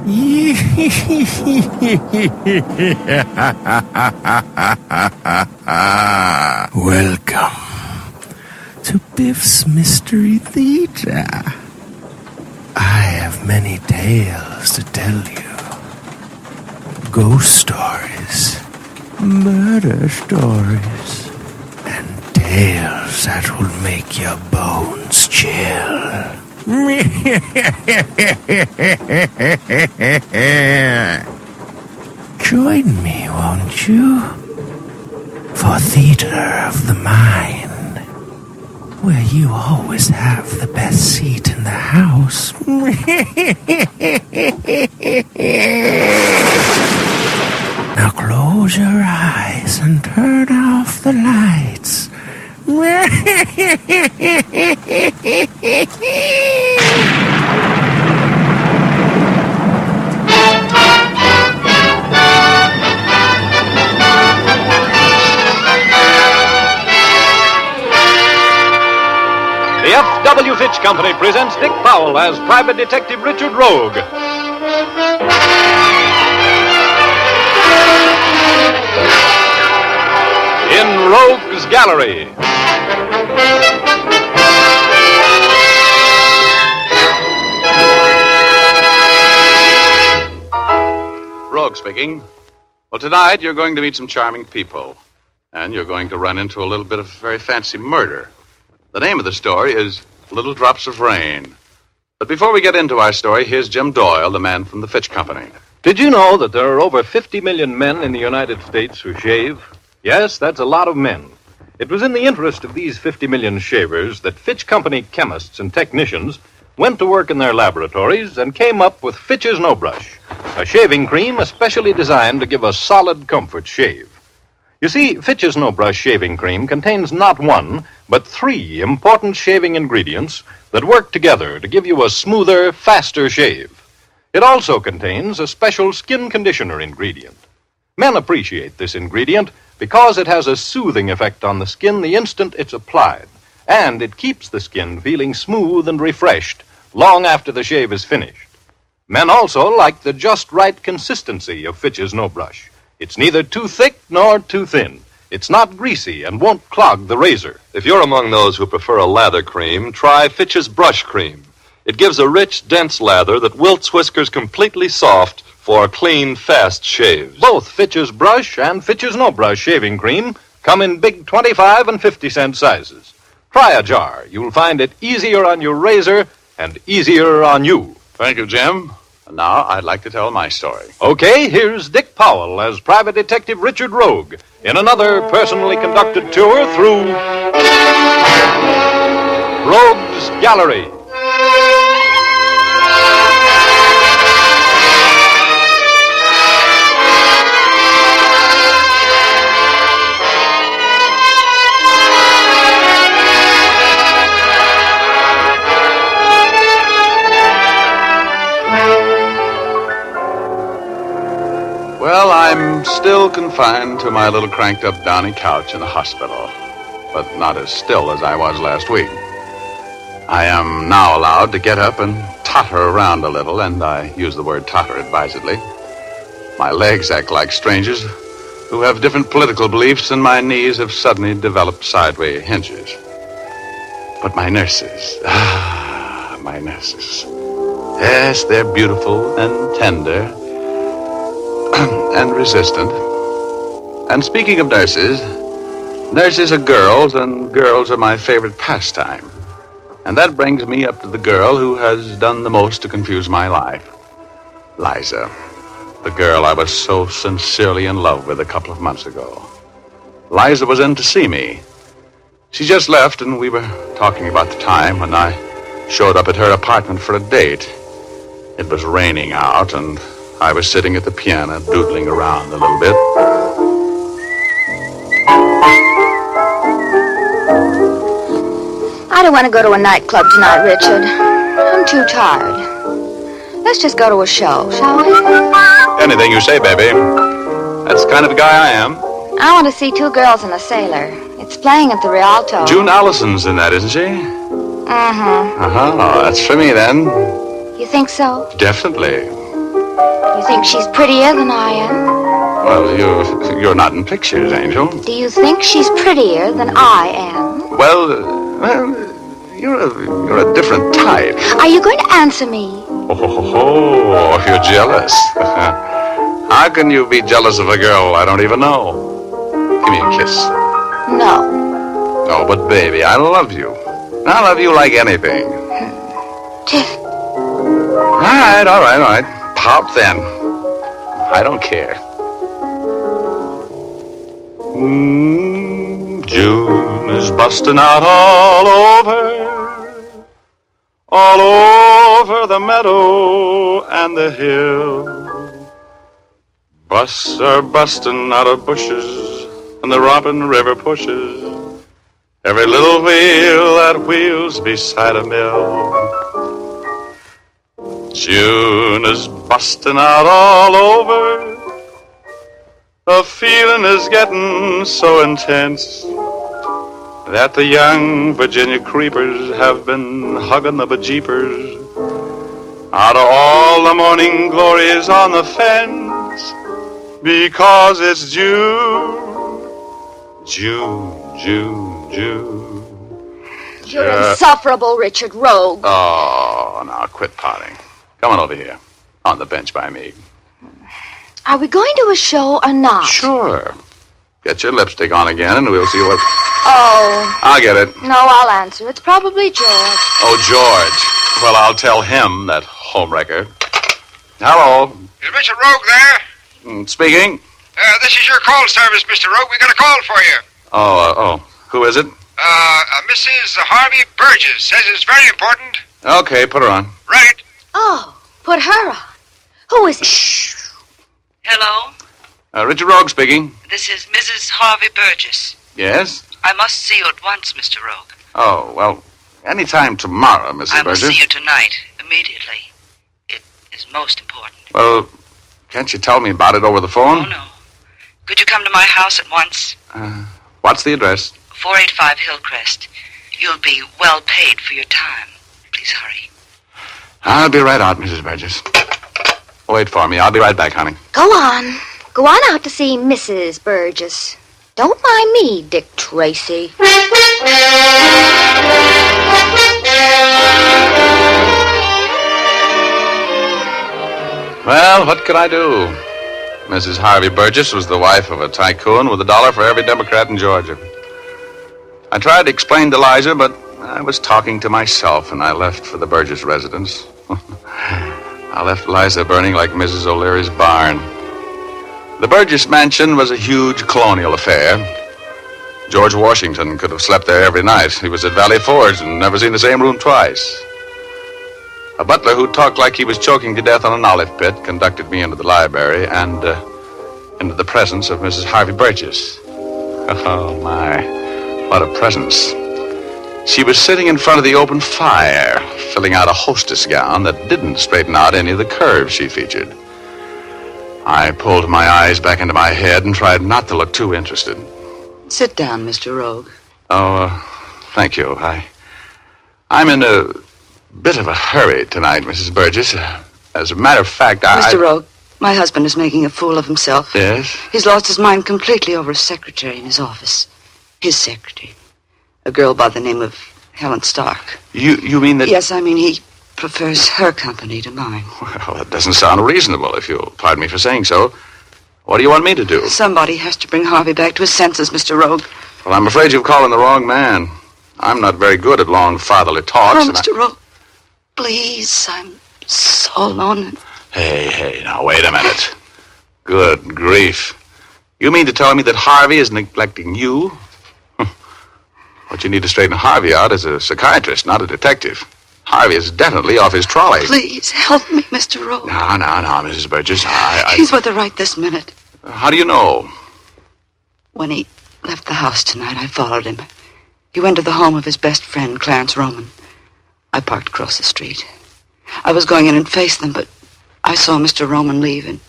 Welcome to Biff's Mystery Theater. I have many tales to tell you. Ghost stories, murder stories, and tales that will make your bones chill. Join me, won't you? For Theater of the Mind, where you always have the best seat in the house. Now close your eyes and turn off the lights. The F.W. Fitch Company presents Dick Powell as Private Detective Richard Rogue. In Rogue's Gallery. Rogue speaking. Well, tonight you're going to meet some charming people. And you're going to run into a little bit of very fancy murder. The name of the story is Little Drops of Rain. But before we get into our story, here's Jim Doyle, the man from the Fitch Company. Did you know that there are over 50 million men in the United States who shave? Yes, that's a lot of men. It was in the interest of these 50 million shavers that Fitch Company chemists and technicians went to work in their laboratories and came up with Fitch's No Brush, a shaving cream especially designed to give a solid comfort shave. You see, Fitch's No Brush shaving cream contains not one, but 3 important shaving ingredients that work together to give you a smoother, faster shave. It also contains a special skin conditioner ingredient. Men appreciate this ingredient because it has a soothing effect on the skin the instant it's applied, and it keeps the skin feeling smooth and refreshed long after the shave is finished. Men also like the just right consistency of Fitch's No Brush. It's neither too thick nor too thin. It's not greasy and won't clog the razor. If you're among those who prefer a lather cream, try Fitch's Brush Cream. It gives a rich, dense lather that wilts whiskers completely soft for clean, fast shaves. Both Fitch's Brush and Fitch's No Brush shaving cream come in big 25 and 50-cent sizes. Try a jar. You'll find it easier on your razor and easier on you. Thank you, Jim. And now I'd like to tell my story. Okay, here's Dick Powell as Private Detective Richard Rogue in another personally conducted tour through Rogue's Gallery. Well, I'm still confined to my little cranked-up downy couch in the hospital, but not as still as I was last week. I am now allowed to get up and totter around a little, and I use the word totter advisedly. My legs act like strangers who have different political beliefs, and my knees have suddenly developed sideways hinges. But my nurses, my nurses. Yes, they're beautiful and tender and resistant. And speaking of nurses, nurses are girls, and girls are my favorite pastime. And that brings me up to the girl who has done the most to confuse my life. Liza, the girl I was so sincerely in love with a couple of months ago. Liza was in to see me. She just left, and we were talking about the time when I showed up at her apartment for a date. It was raining out, and I was sitting at the piano doodling around a little bit. I don't want to go to a nightclub tonight, Richard. I'm too tired. Let's just go to a show, shall we? Anything you say, baby. That's the kind of a guy I am. I want to see Two Girls and a Sailor. It's playing at the Rialto. June Allison's in that, isn't she? Uh-huh. Uh-huh. Oh, that's for me, then. You think so? Definitely. You think she's prettier than I am? Well, you're not in pictures, Angel. Do you think she's prettier than I am? Well, you're a different type. Are you going to answer me? Oh, you're jealous. How can you be jealous of a girl I don't even know? Give me a kiss. No. Oh, but baby, I love you. I love you like anything. Tiff. All right. Pop then. I don't care. June is busting out all over the meadow and the hill. Busts are busting out of bushes, and the Robin River pushes every little wheel that wheels beside a mill. June is busting out all over. The feeling is getting so intense that the young Virginia creepers have been hugging the bejeepers out of all the morning glories on the fence, because it's June. You're insufferable, Richard Rogue. Oh, now quit pouting. Come on over here, on the bench by me. Are we going to a show or not? Sure. Get your lipstick on again, and we'll see what... Oh. I'll get it. No, I'll answer. It's probably George. Oh, George. Well, I'll tell him, that homewrecker. Hello. Is Mr. Rogue there? Speaking. This is your call service, Mr. Rogue. We got a call for you. Oh. Who is it? Mrs. Harvey Burgess says it's very important. Okay, put her on. Right. Oh, put her on. Who is it? Shh. Hello? Richard Rogue speaking. This is Mrs. Harvey Burgess. Yes? I must see you at once, Mr. Rogue. Oh, well, anytime tomorrow, Mrs. I Burgess. must see you tonight, immediately. It is most important. Well, can't you tell me about it over the phone? Oh, no. Could you come to my house at once? What's the address? 485 Hillcrest. You'll be well paid for your time. Please hurry. I'll be right out, Mrs. Burgess. Wait for me. I'll be right back, honey. Go on. Go on out to see Mrs. Burgess. Don't mind me, Dick Tracy. Well, what could I do? Mrs. Harvey Burgess was the wife of a tycoon with $1 for every Democrat in Georgia. I tried to explain to Liza, but I was talking to myself, and I left for the Burgess residence. I left Liza burning like Mrs. O'Leary's barn. The Burgess mansion was a huge colonial affair. George Washington could have slept there every night. He was at Valley Forge and never seen the same room twice. A butler who talked like he was choking to death on an olive pit conducted me into the library and into the presence of Mrs. Harvey Burgess. Oh, my, what a presence. She was sitting in front of the open fire, filling out a hostess gown that didn't straighten out any of the curves she featured. I pulled my eyes back into my head and tried not to look too interested. Sit down, Mr. Rogue. Oh, thank you. I'm in a bit of a hurry tonight, Mrs. Burgess. As a matter of fact, Mr. Rogue, my husband is making a fool of himself. Yes? He's lost his mind completely over a secretary in his office. His secretary. A girl by the name of Helen Stark. You mean that... Yes, I mean he prefers her company to mine. Well, that doesn't sound reasonable, if you'll pardon me for saying so. What do you want me to do? Somebody has to bring Harvey back to his senses, Mr. Rogue. Well, I'm afraid you've called on the wrong man. I'm not very good at long fatherly talks. Oh, Mr. Rogue, please, I'm so alone. Hey, now, wait a minute. Good grief. You mean to tell me that Harvey is neglecting you? What you need to straighten Harvey out is a psychiatrist, not a detective. Harvey is definitely off his trolley. Please, help me, Mr. Rogue. No, Mrs. Burgess. He's with her right this minute. How do you know? When he left the house tonight, I followed him. He went to the home of his best friend, Clarence Roman. I parked across the street. I was going in and face them, but I saw Mr. Roman leave, and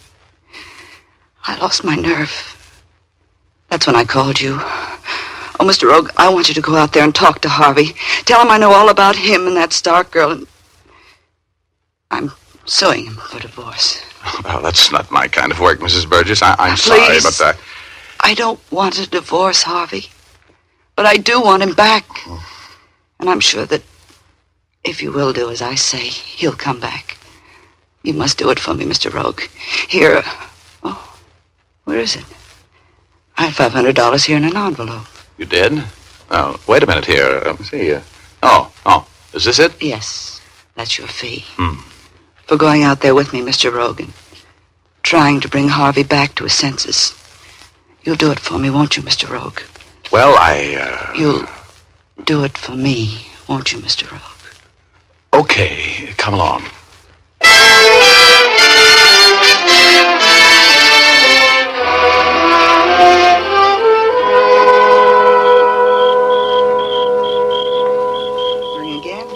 I lost my nerve. That's when I called you. Oh, Mr. Rogue, I want you to go out there and talk to Harvey. Tell him I know all about him and that Stark girl, and I'm suing him for divorce. Well, that's not my kind of work, Mrs. Burgess. I'm sorry, Please. but... I don't want a divorce, Harvey. But I do want him back. And I'm sure that if you will do as I say, he'll come back. You must do it for me, Mr. Rogue. Here. Oh, where is it? I have $500 here in an envelope. You did? Oh, wait a minute here. Let me see. Oh, is this it? Yes, that's your fee. For going out there with me, Mr. Rogan. Trying to bring Harvey back to his senses. You'll do it for me, won't you, Mr. Rogue? Well, You'll do it for me, won't you, Mr. Rogue? Okay, come along. Ring again?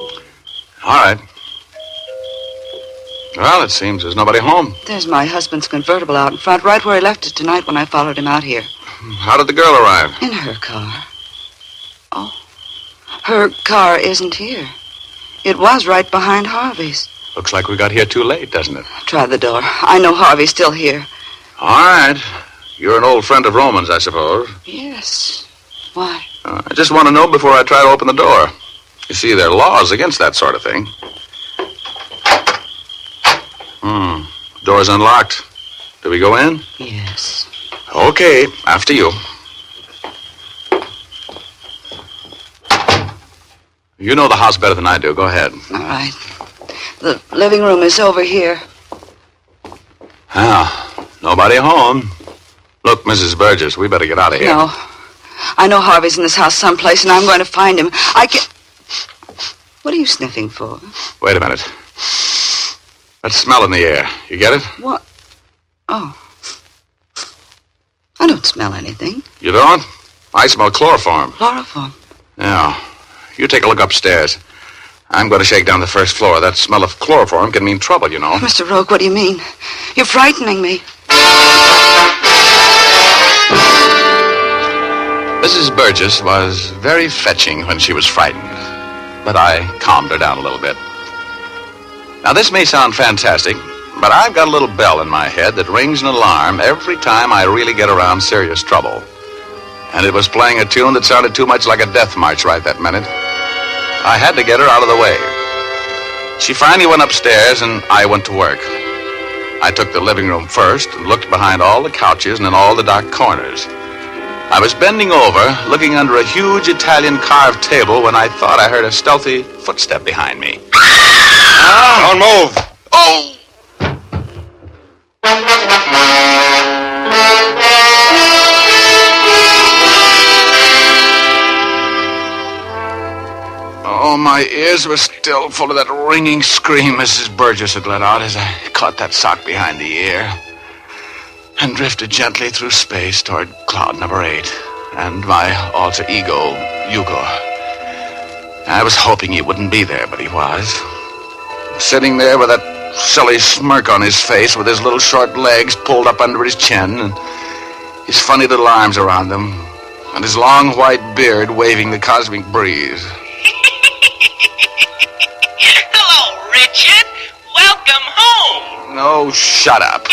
All right. Well, it seems there's nobody home. There's my husband's convertible out in front, right where he left it tonight when I followed him out here. How did the girl arrive? In her car. Oh, her car isn't here. It was right behind Harvey's. Looks like we got here too late, doesn't it? Try the door. I know Harvey's still here. All right. You're an old friend of Roman's, I suppose. Yes. Why? I just want to know before I try to open the door. You see, there are laws against that sort of thing. Door's unlocked. Do we go in? Yes. Okay, after you. You know the house better than I do. Go ahead. All right. The living room is over here. Nobody home. Look, Mrs. Burgess, we better get out of here. No. I know Harvey's in this house someplace, and I'm going to find him. What are you sniffing for? Wait a minute. That smell in the air. You get it? What? Oh. I don't smell anything. You don't? I smell chloroform. Chloroform. Yeah. You take a look upstairs. I'm going to shake down the first floor. That smell of chloroform can mean trouble, you know. Mr. Rogue, what do you mean? You're frightening me. Mrs. Burgess was very fetching when she was frightened, but I calmed her down a little bit. Now, this may sound fantastic, but I've got a little bell in my head that rings an alarm every time I really get around serious trouble. And it was playing a tune that sounded too much like a death march right that minute. I had to get her out of the way. She finally went upstairs, and I went to work. I took the living room first and looked behind all the couches and in all the dark corners. I was bending over, looking under a huge Italian carved table when I thought I heard a stealthy footstep behind me. Don't move. Oh! Oh, my ears were still full of that ringing scream Mrs. Burgess had let out as I caught that sock behind the ear and drifted gently through space toward cloud number 8 and my alter ego, Igor. I was hoping he wouldn't be there, but he was. Sitting there with that silly smirk on his face with his little short legs pulled up under his chin and his funny little arms around them and his long white beard waving the cosmic breeze. Hello, Richard. Welcome home. No, shut up.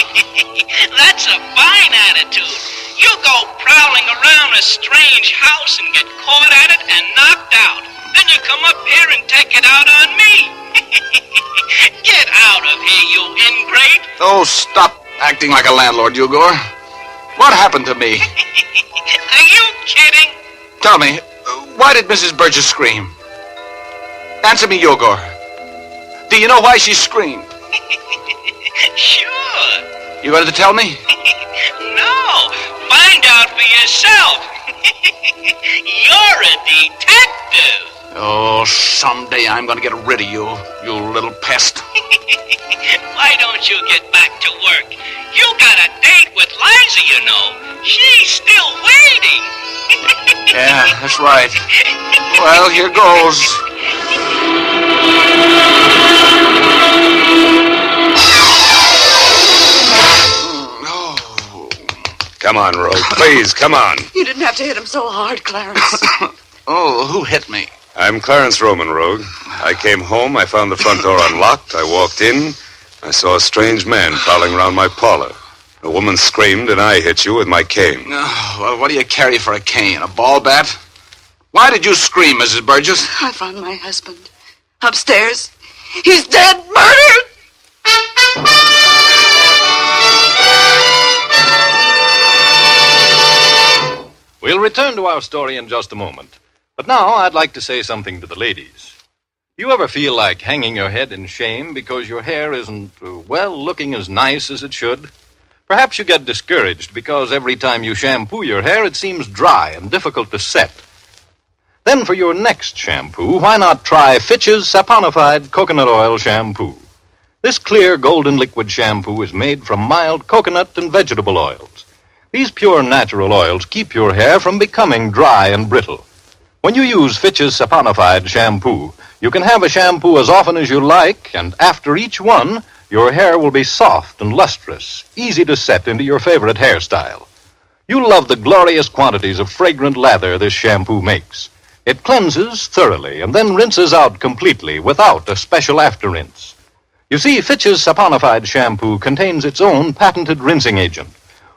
That's a fine attitude. You go prowling around a strange house and get caught at it and knocked out. Then you come up here and take it out on me. Get out of here, you ingrate. Oh, stop acting like a landlord, Igor. What happened to me? Are you kidding? Tell me, why did Mrs. Burgess scream? Answer me, Igor. Do you know why she screamed? Sure. You going to tell me? No, find out for yourself. You're a detective. Oh, someday I'm going to get rid of you, you little pest. Why don't you get back to work? You got a date with Liza, you know. She's still waiting. Yeah, that's right. Well, here goes. Come on, Rogue. Please, come on. You didn't have to hit him so hard, Clarence. Oh, who hit me? I'm Clarence Roman, Rogue. I came home, I found the front door unlocked, I walked in, I saw a strange man prowling around my parlor. A woman screamed, and I hit you with my cane. Oh, well, what do you carry for a cane? A ball bat? Why did you scream, Mrs. Burgess? I found my husband upstairs. He's dead, murdered! We'll return to our story in just a moment. But now I'd like to say something to the ladies. You ever feel like hanging your head in shame because your hair isn't, looking as nice as it should? Perhaps you get discouraged because every time you shampoo your hair, it seems dry and difficult to set. Then for your next shampoo, why not try Fitch's Saponified Coconut Oil Shampoo? This clear golden liquid shampoo is made from mild coconut and vegetable oils. These pure natural oils keep your hair from becoming dry and brittle. When you use Fitch's Saponified shampoo, you can have a shampoo as often as you like, and after each one, your hair will be soft and lustrous, easy to set into your favorite hairstyle. You'll love the glorious quantities of fragrant lather this shampoo makes. It cleanses thoroughly and then rinses out completely without a special after-rinse. You see, Fitch's Saponified shampoo contains its own patented rinsing agent.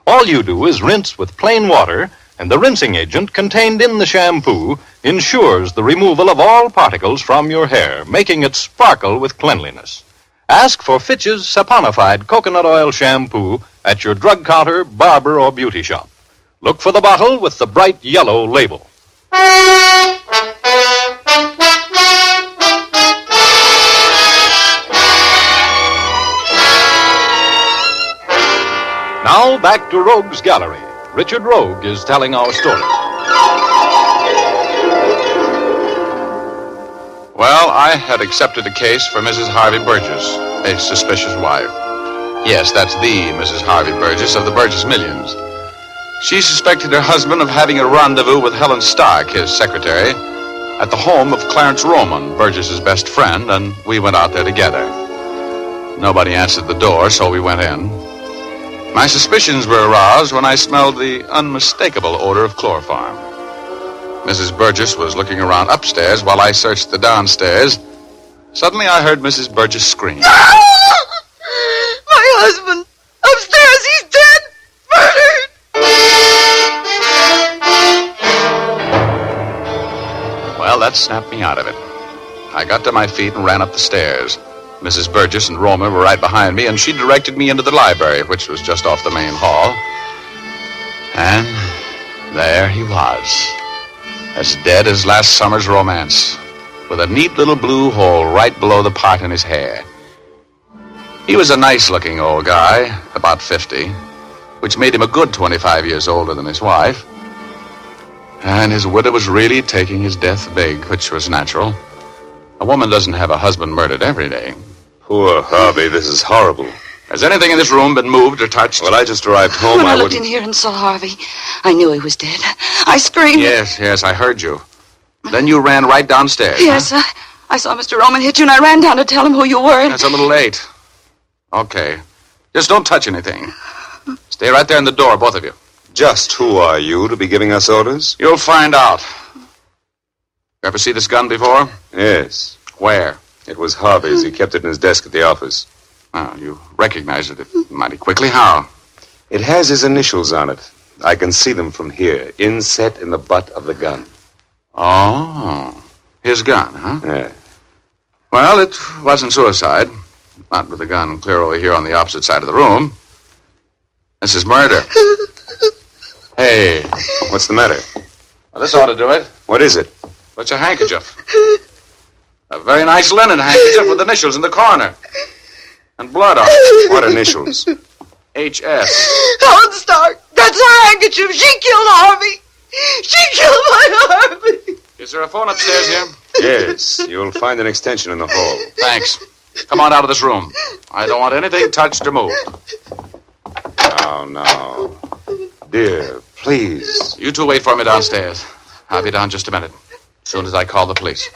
All you do is rinse with plain water, and the rinsing agent contained in the shampoo ensures the removal of all particles from your hair, making it sparkle with cleanliness. Ask for Fitch's Saponified Coconut Oil Shampoo at your drug counter, barber, or beauty shop. Look for the bottle with the bright yellow label. Now back to Rogue's Gallery. Richard Rogue is telling our story. Well, I had accepted a case for Mrs. Harvey Burgess, a suspicious wife. Yes, that's the Mrs. Harvey Burgess of the Burgess Millions. She suspected her husband of having a rendezvous with Helen Stark, his secretary, at the home of Clarence Roman, Burgess's best friend, and we went out there together. Nobody answered the door, so we went in. My suspicions were aroused when I smelled the unmistakable odor of chloroform. Mrs. Burgess was looking around upstairs while I searched the downstairs. Suddenly I heard Mrs. Burgess scream. My husband! Upstairs! He's dead! Murdered! Well, that snapped me out of it. I got to my feet and ran up the stairs. Mrs. Burgess and Roma were right behind me, and she directed me into the library, which was just off the main hall. And there he was, as dead as last summer's romance, with a neat little blue hole right below the part in his hair. He was a nice-looking old guy, about 50, which made him a good 25 years older than his wife. And his widow was really taking his death big, which was natural. A woman doesn't have a husband murdered every day. Poor Harvey, this is horrible. Has anything in this room been moved or touched? Well, I just arrived home. When I looked in here and saw Harvey, I knew he was dead. I screamed. Yes, I heard you. Then you ran right downstairs. Yes, huh? I saw Mr. Roman hit you, and I ran down to tell him who you were. That's a little late. Okay. Just don't touch anything. Stay right there in the door, both of you. Just who are you to be giving us orders? You'll find out. Ever see this gun before? Yes. Where? It was Harvey's. He kept it in his desk at the office. Oh, you recognized it mighty quickly. How? It has his initials on it. I can see them from here, inset in the butt of the gun. Oh, his gun, huh? Yeah. Well, it wasn't suicide. Not with the gun clear over here on the opposite side of the room. This is murder. Hey. What's the matter? Well, this ought to do it. What is it? What's a handkerchief? A very nice linen handkerchief with initials in the corner. And blood on it. What initials? H.S. Helen Stark! That's her handkerchief! She killed Harvey! She killed my Harvey! Is there a phone upstairs here? Yes. You'll find an extension in the hall. Thanks. Come on out of this room. I don't want anything touched or moved. Now. Dear, please. You two wait for me downstairs. I'll be down just a minute. As soon as I call the police.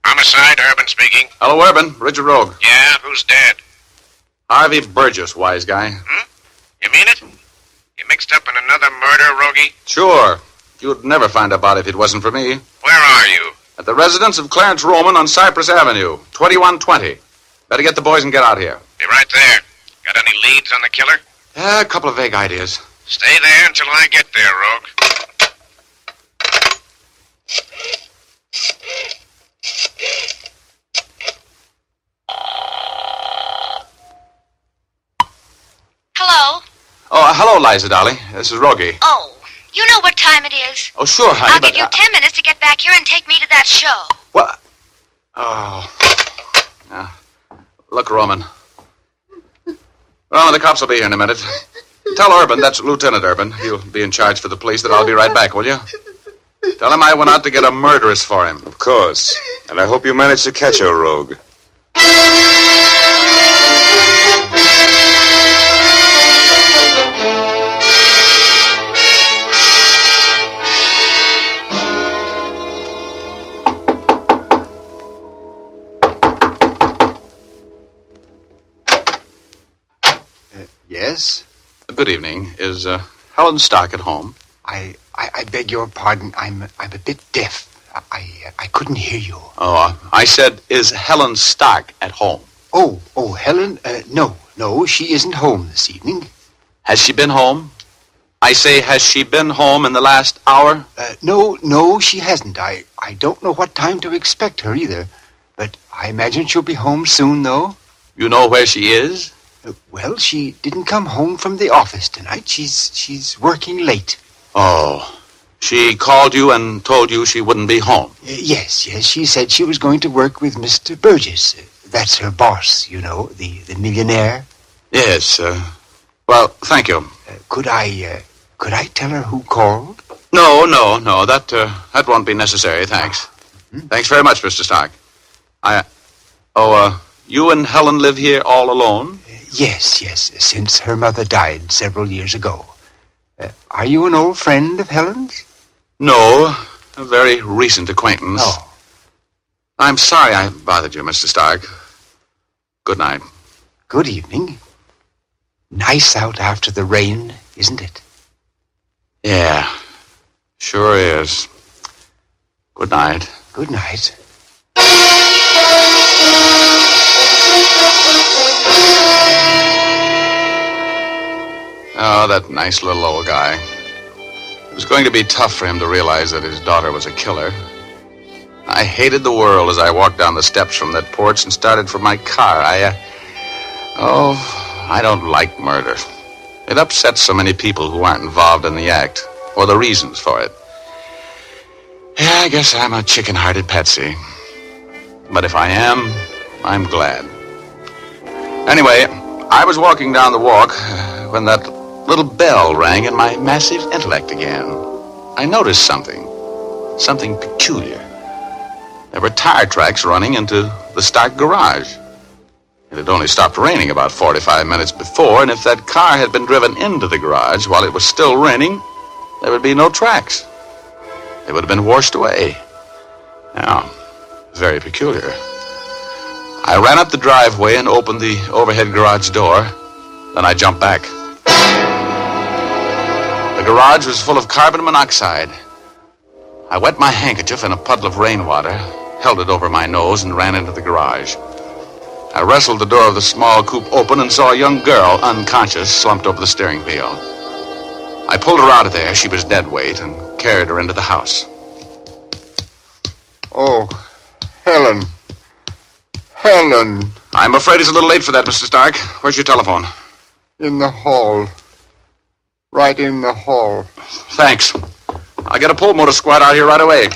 Homicide, Urban speaking. Hello, Urban. Richard Rogue. Yeah, who's dead? Harvey Burgess, wise guy. You mean it? You mixed mixed up in another murder, Rogie? Sure. You'd never find a body if it wasn't for me. Where are you? At the residence of Clarence Roman on Cypress Avenue, 2120. Better get the boys and get out here. Be right there. Got any leads on the killer? Yeah, a couple of vague ideas. Stay there until I get there, Rogue. Hello? Oh, hello, Liza, darling. This is Rogie. Oh, you know what time it is? Oh, sure, honey, I'll but... give you 10 minutes to get back here and take me to that show. What? Oh. Yeah. Look, Roman. Well, the cops will be here in a minute. Tell Urban, that's Lieutenant Urban. He'll be in charge for the police, that I'll be right back, will you? Tell him I went out to get a murderess for him. Of course. And I hope you managed to catch her, Rogue. Yes? Good evening. Is Helen Stock at home? I beg your pardon. I'm a bit deaf. I couldn't hear you. Oh, I said, is Helen Stock at home? Oh, Helen? No, she isn't home this evening. Has she been home? I say, has she been home in the last hour? No, she hasn't. I don't know what time to expect her either. But I imagine she'll be home soon, though. You know where she is? Well, she didn't come home from the office tonight. She's working late. Oh, she called you and told you she wouldn't be home? Yes. She said she was going to work with Mr. Burgess. That's her boss, you know, the millionaire. Yes, well, thank you. Could I tell her who called? No, that won't be necessary, thanks. Thanks very much, Mr. Stock. You and Helen live here all alone? Yes, since her mother died several years ago. Are you an old friend of Helen's? No, a very recent acquaintance. Oh. I'm sorry I bothered you, Mr. Stark. Good night. Good evening. Nice out after the rain, isn't it? Yeah, sure is. Good night. Good night. Oh, that nice little old guy. It was going to be tough for him to realize that his daughter was a killer. I hated the world as I walked down the steps from that porch and started for my car. I don't like murder. It upsets so many people who aren't involved in the act, or the reasons for it. Yeah, I guess I'm a chicken-hearted patsy. But if I am, I'm glad. Anyway, I was walking down the walk when that little bell rang in my massive intellect again. I noticed something peculiar. There were tire tracks running into the Stark garage. It had only stopped raining about 45 minutes before, and if that car had been driven into the garage while it was still raining, there would be no tracks. They would have been washed away. Now, very peculiar. I ran up the driveway and opened the overhead garage door. Then I jumped back. The garage was full of carbon monoxide. I wet my handkerchief in a puddle of rainwater, held it over my nose, and ran into the garage. I wrestled the door of the small coupe open and saw a young girl, unconscious, slumped over the steering wheel. I pulled her out of there. She was dead weight, and carried her into the house. Oh, Helen. Helen. I'm afraid it's a little late for that, Mr. Stark. Where's your telephone? In the hall. Right in the hall. Thanks. I'll get a pulmotor squad out here right away.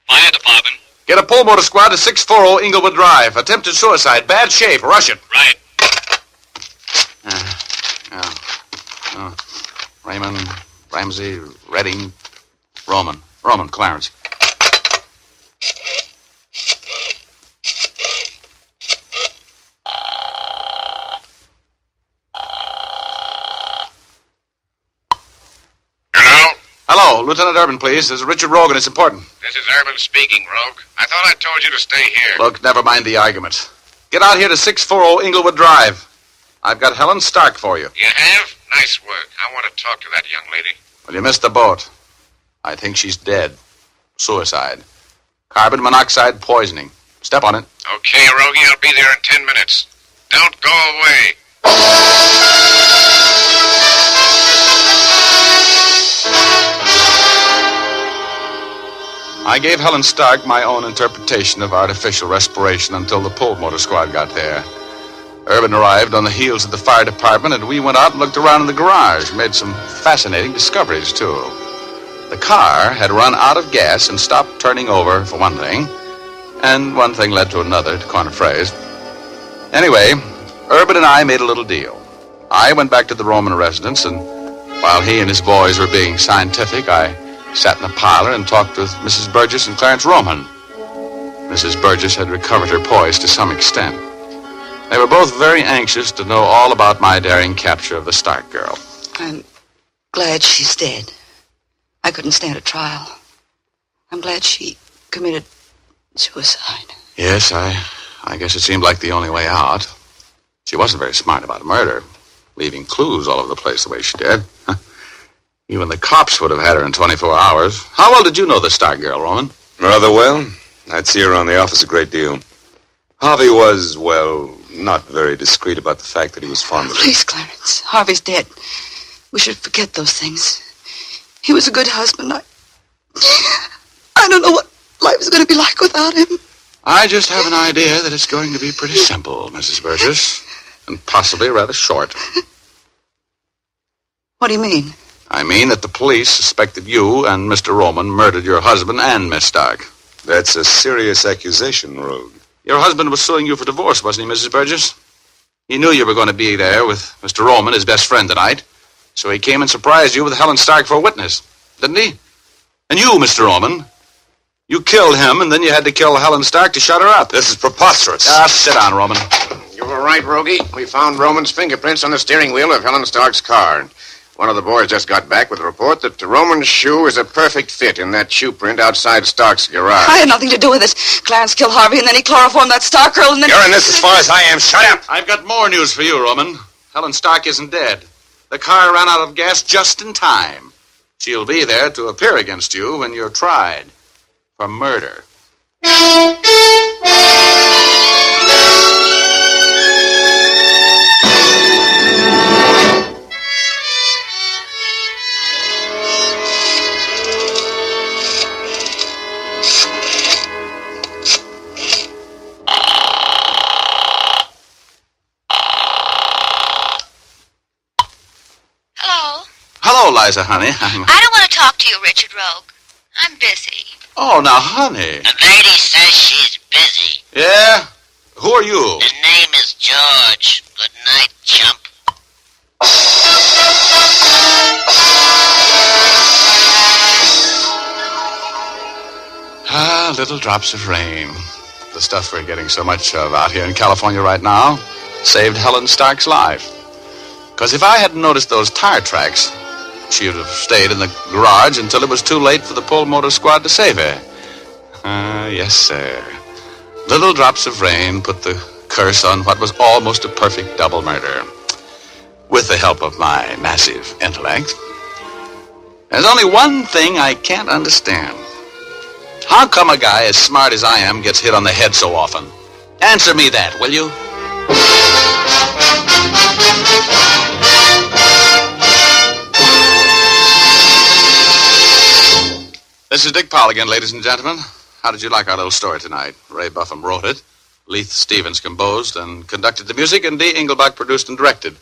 Fire department. Get a pulmotor squad to 640 Inglewood Drive. Attempted suicide. Bad shape. Rush it. Right. Raymond, Ramsey, Redding, Roman, Clarence. Hello? Hello, Hello, Lieutenant Urban, please. This is Richard Rogan. It's important. This is Urban speaking, Rogue. I thought I told you to stay here. Look, never mind the argument. Get out here to 640 Inglewood Drive. I've got Helen Stark for you. You have? Nice work. I want to talk to that young lady. Well, you missed the boat. I think she's dead. Suicide. Carbon monoxide poisoning. Step on it. Okay, Rogie, I'll be there in 10 minutes. Don't go away. I gave Helen Stark my own interpretation of artificial respiration until the pull motor squad got there. Urban arrived on the heels of the fire department, and we went out and looked around in the garage, made some fascinating discoveries, too. The car had run out of gas and stopped turning over, for one thing, and one thing led to another, to coin a phrase. Anyway, Urban and I made a little deal. I went back to the Roman residence, and while he and his boys were being scientific, I sat in the parlor and talked with Mrs. Burgess and Clarence Roman. Mrs. Burgess had recovered her poise to some extent. They were both very anxious to know all about my daring capture of the Stark girl. I'm glad she's dead. I couldn't stand a trial. I'm glad she committed suicide. Yes, I guess it seemed like the only way out. She wasn't very smart about murder, leaving clues all over the place the way she did. Even the cops would have had her in 24 hours. How well did you know the Stark girl, Roman? Rather well. I'd see her around the office a great deal. Harvey was, well, not very discreet about the fact that he was fond of her. Please, Clarence. Harvey's dead. We should forget those things. He was a good husband. I don't know what life is going to be like without him. I just have an idea that it's going to be pretty simple, Mrs. Burgess, and possibly rather short. What do you mean? I mean that the police suspected you and Mr. Roman murdered your husband and Miss Stark. That's a serious accusation, Rogue. Your husband was suing you for divorce, wasn't he, Mrs. Burgess? He knew you were going to be there with Mr. Roman, his best friend, tonight. So he came and surprised you with Helen Stark for a witness, didn't he? And you, Mr. Roman, you killed him, and then you had to kill Helen Stark to shut her up. This is preposterous. Sit down, Roman. You were right, Rogie. We found Roman's fingerprints on the steering wheel of Helen Stark's car. One of the boys just got back with a report that Roman's shoe is a perfect fit in that shoe print outside Stark's garage. I had nothing to do with it. Clarence killed Harvey, and then he chloroformed that Stark girl, and then... You're in this as far as I am. Shut up! I've got more news for you, Roman. Helen Stark isn't dead. The car ran out of gas just in time. She'll be there to appear against you when you're tried for murder. Hello, Liza, honey. I don't want to talk to you, Richard Rogue. I'm busy. Oh, now, honey. The lady says she's busy. Yeah? Who are you? His name is George. Good night, chump. Little drops of rain. The stuff we're getting so much of out here in California right now saved Helen Stark's life. Because if I hadn't noticed those tire tracks, she would have stayed in the garage until it was too late for the pull motor squad to save her. Yes, sir. Little drops of rain put the curse on what was almost a perfect double murder. With the help of my massive intellect. There's only one thing I can't understand. How come a guy as smart as I am gets hit on the head so often? Answer me that, will you? This is Dick Powell again, ladies and gentlemen. How did you like our little story tonight? Ray Buffum wrote it. Leith Stevens composed and conducted the music, and Dee Engelbach produced and directed.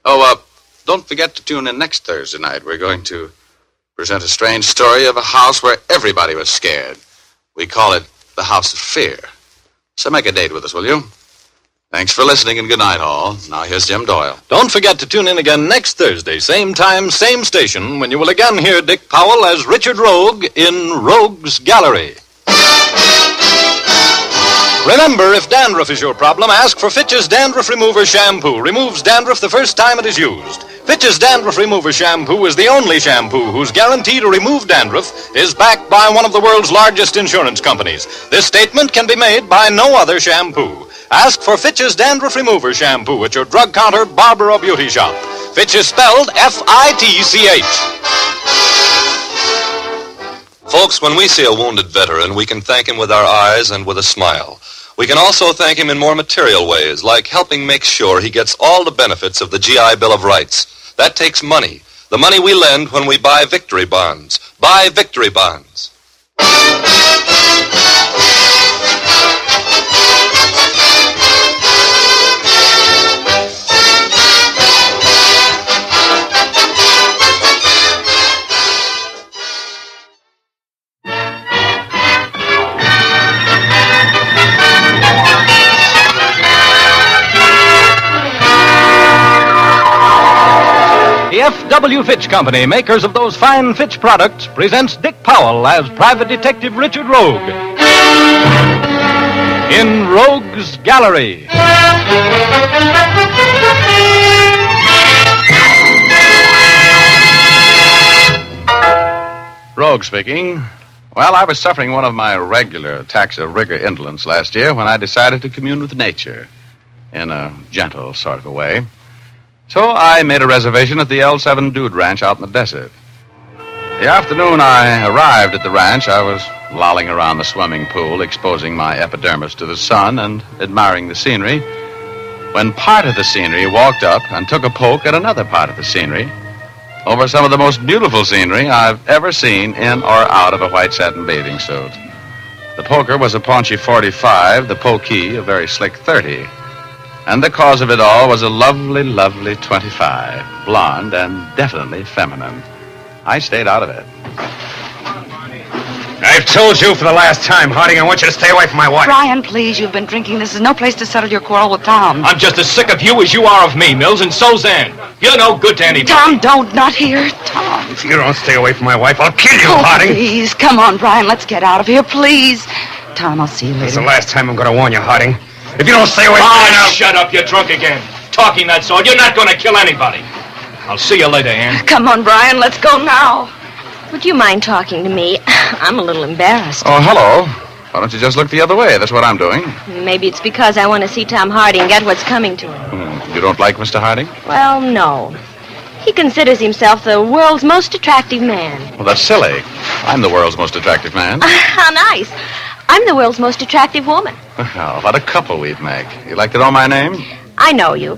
Don't forget to tune in next Thursday night. We're going to present a strange story of a house where everybody was scared. We call it the House of Fear. So make a date with us, will you? Thanks for listening, and good night, all. Now here's Jim Doyle. Don't forget to tune in again next Thursday, same time, same station, when you will again hear Dick Powell as Richard Rogue in Rogue's Gallery. Remember, if dandruff is your problem, ask for Fitch's Dandruff Remover Shampoo. Removes dandruff the first time it is used. Fitch's Dandruff Remover Shampoo is the only shampoo whose guarantee to remove dandruff is backed by one of the world's largest insurance companies. This statement can be made by no other shampoo. Ask for Fitch's Dandruff Remover Shampoo at your drug counter, barber, or beauty shop. Fitch is spelled F-I-T-C-H. Folks, when we see a wounded veteran, we can thank him with our eyes and with a smile. We can also thank him in more material ways, like helping make sure he gets all the benefits of the GI Bill of Rights. That takes money. The money we lend when we buy victory bonds. Buy victory bonds. The F.W. Fitch Company, makers of those fine Fitch products, presents Dick Powell as Private Detective Richard Rogue in Rogue's Gallery. Rogue speaking. Well, I was suffering one of my regular attacks of rigor indolence last year when I decided to commune with nature in a gentle sort of a way. So I made a reservation at the L7 Dude Ranch out in the desert. The afternoon I arrived at the ranch, I was lolling around the swimming pool, exposing my epidermis to the sun and admiring the scenery, when part of the scenery walked up and took a poke at another part of the scenery over some of the most beautiful scenery I've ever seen in or out of a white satin bathing suit. The poker was a paunchy 45, the pokey a very slick 30. And the cause of it all was a lovely, lovely 25, blonde and definitely feminine. I stayed out of it. I've told you for the last time, Harding, I want you to stay away from my wife. Brian, please, you've been drinking. This is no place to settle your quarrel with Tom. I'm just as sick of you as you are of me, Mills, and so's Ann. You're no good to anybody. Tom, don't, not here. Tom. If you don't stay away from my wife, I'll kill you, Oh, Harding. please, come on, Brian, let's get out of here, please. Tom, I'll see you later. It's the last time I'm going to warn you, Harding. If you don't stay away from me now... Shut up, you're drunk again. Talking that sort, you're not going to kill anybody. I'll see you later, Ann. Come on, Brian, let's go now. Would you mind talking to me? I'm a little embarrassed. Oh, hello. Why don't you just look the other way? That's what I'm doing. Maybe it's because I want to see Tom Harding get what's coming to him. You don't like Mr. Harding? Well, no. He considers himself the world's most attractive man. Well, that's silly. I'm the world's most attractive man. How nice. I'm the world's most attractive woman. Well, what a couple we'd make. You like to know my name? I know you.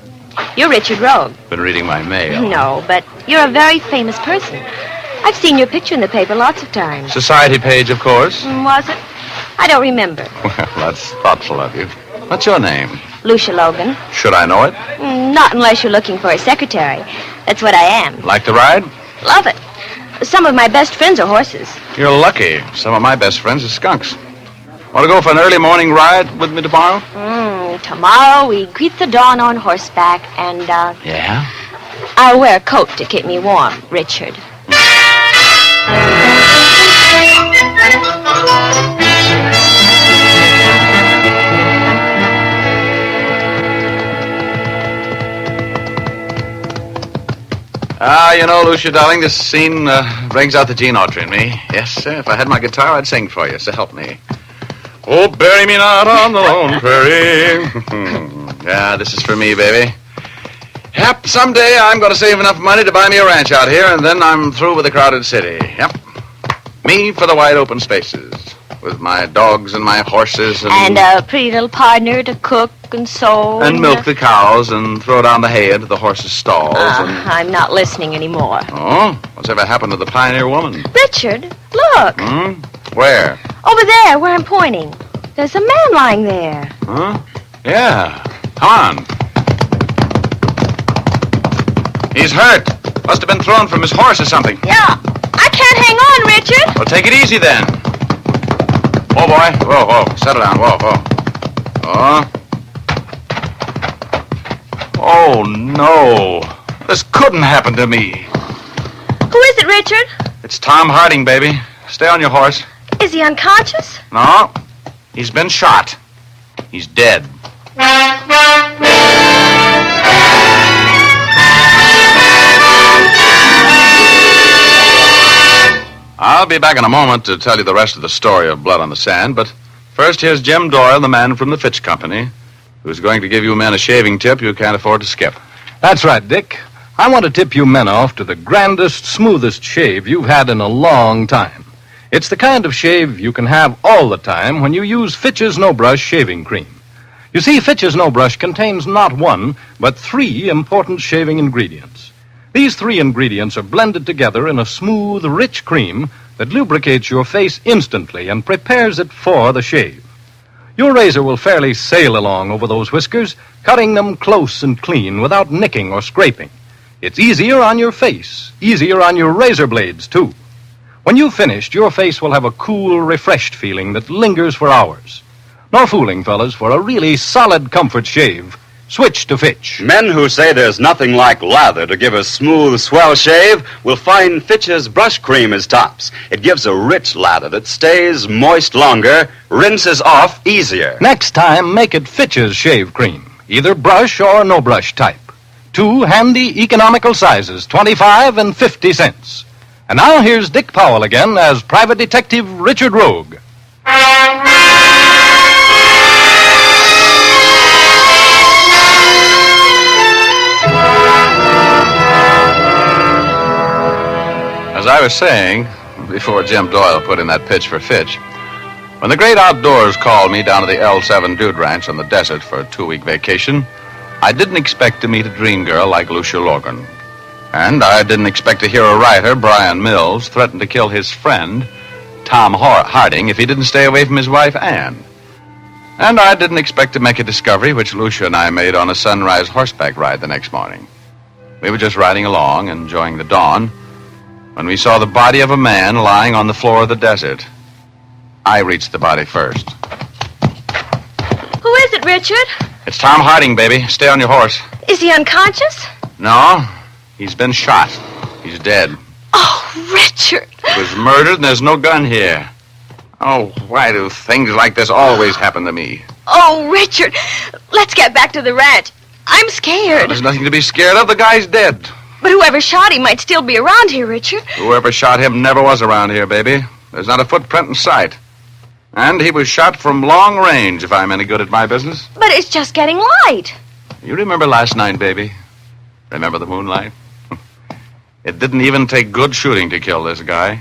You're Richard Rogue. Been reading my mail. No, but you're a very famous person. I've seen your picture in the paper lots of times. Society page, of course. Was it? I don't remember. Well, that's thoughtful of you. What's your name? Lucia Logan. Should I know it? Not unless you're looking for a secretary. That's what I am. Like to ride? Love it. Some of my best friends are horses. You're lucky. Some of my best friends are skunks. Want to go for an early morning ride with me tomorrow? Tomorrow we greet the dawn on horseback and, Yeah? I'll wear a coat to keep me warm, Richard. You know, Lucia, darling, this scene brings out the Gene Autry in me. Yes, sir. If I had my guitar, I'd sing for you, so help me. Oh, bury me not on the lone prairie. Yeah, this is for me, baby. Yep, someday I'm going to save enough money to buy me a ranch out here, and then I'm through with the crowded city. Yep. Me for the wide open spaces, with my dogs and my horses And a pretty little partner to cook and sew. and milk the cows and throw down the hay into the horses' stalls. I'm not listening anymore. Oh? What's ever happened to the pioneer woman? Richard, look. Where? Over there, where I'm pointing. There's a man lying there. Huh? Yeah. Come on. He's hurt. Must have been thrown from his horse or something. Yeah. I can't hang on, Richard. Well, take it easy then. Whoa, boy. Whoa, whoa. Settle down. Whoa, whoa. Oh. Oh, no. This couldn't happen to me. Who is it, Richard? It's Tom Harding, baby. Stay on your horse. Is he unconscious? No. He's been shot. He's dead. I'll be back in a moment to tell you the rest of the story of Blood on the Sand, but first here's Jim Doyle, the man from the Fitch Company, who's going to give you men a shaving tip you can't afford to skip. That's right, Dick. I want to tip you men off to the grandest, smoothest shave you've had in a long time. It's the kind of shave you can have all the time when you use Fitch's No Brush shaving cream. You see, Fitch's No Brush contains not one, but 3 important shaving ingredients. These 3 ingredients are blended together in a smooth, rich cream that lubricates your face instantly and prepares it for the shave. Your razor will fairly sail along over those whiskers, cutting them close and clean without nicking or scraping. It's easier on your face, easier on your razor blades, too. When you've finished, your face will have a cool, refreshed feeling that lingers for hours. No fooling, fellas, for a really solid comfort shave, switch to Fitch. Men who say there's nothing like lather to give a smooth, swell shave will find Fitch's brush cream is tops. It gives a rich lather that stays moist longer, rinses off easier. Next time, make it Fitch's shave cream, either brush or no brush type. 2 handy, economical sizes, 25 and 50 cents. And now here's Dick Powell again as Private Detective Richard Rogue. As I was saying, before Jim Doyle put in that pitch for Fitch, when the great outdoors called me down to the L7 Dude Ranch on the desert for a 2-week vacation, I didn't expect to meet a dream girl like Lucia Logan. And I didn't expect to hear a writer, Brian Mills, threaten to kill his friend, Tom Harding, if he didn't stay away from his wife, Anne. And I didn't expect to make a discovery which Lucia and I made on a sunrise horseback ride the next morning. We were just riding along, enjoying the dawn, when we saw the body of a man lying on the floor of the desert. I reached the body first. Who is it, Richard? It's Tom Harding, baby. Stay on your horse. Is he unconscious? No, he's been shot. He's dead. Oh, Richard. He was murdered and there's no gun here. Oh, why do things like this always happen to me? Oh, Richard, let's get back to the ranch. I'm scared. Well, there's nothing to be scared of. The guy's dead. But whoever shot him might still be around here, Richard. Whoever shot him never was around here, baby. There's not a footprint in sight. And he was shot from long range, if I'm any good at my business. But it's just getting light. You remember last night, baby? Remember the moonlight? It didn't even take good shooting to kill this guy.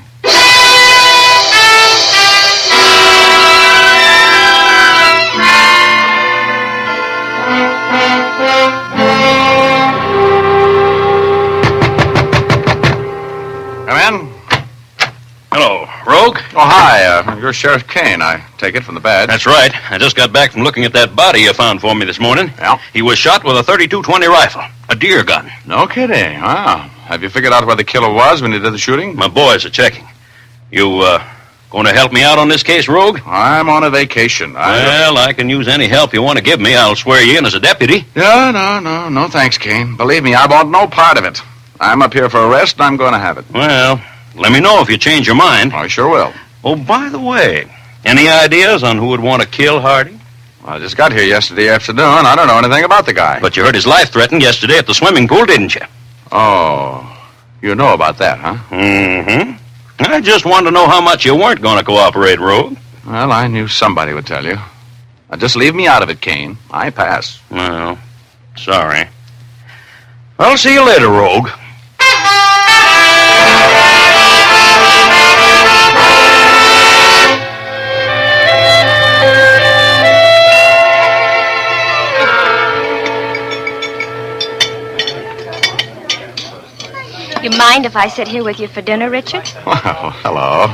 Come in. Hello, Rogue. Oh, hi. You're Sheriff Kane, I take it from the badge. That's right. I just got back from looking at that body you found for me this morning. Yeah? He was shot with a .32-20 rifle, a deer gun. No kidding. Wow. Have you figured out where the killer was when he did the shooting? My boys are checking. You, going to help me out on this case, Rogue? I'm on a vacation. Well, I can use any help you want to give me. I'll swear you in as a deputy. No, thanks, Kane. Believe me, I want no part of it. I'm up here for a rest, and I'm going to have it. Well, let me know if you change your mind. I sure will. Oh, by the way, any ideas on who would want to kill Hardy? Well, I just got here yesterday afternoon. I don't know anything about the guy. But you heard his life threatened yesterday at the swimming pool, didn't you? Oh, you know about that, huh? Mm-hmm. I just wanted to know how much you weren't going to cooperate, Rogue. Well, I knew somebody would tell you. Now, just leave me out of it, Kane. I pass. Well, sorry. I'll see you later, Rogue. You mind if I sit here with you for dinner, Richard? Well, hello.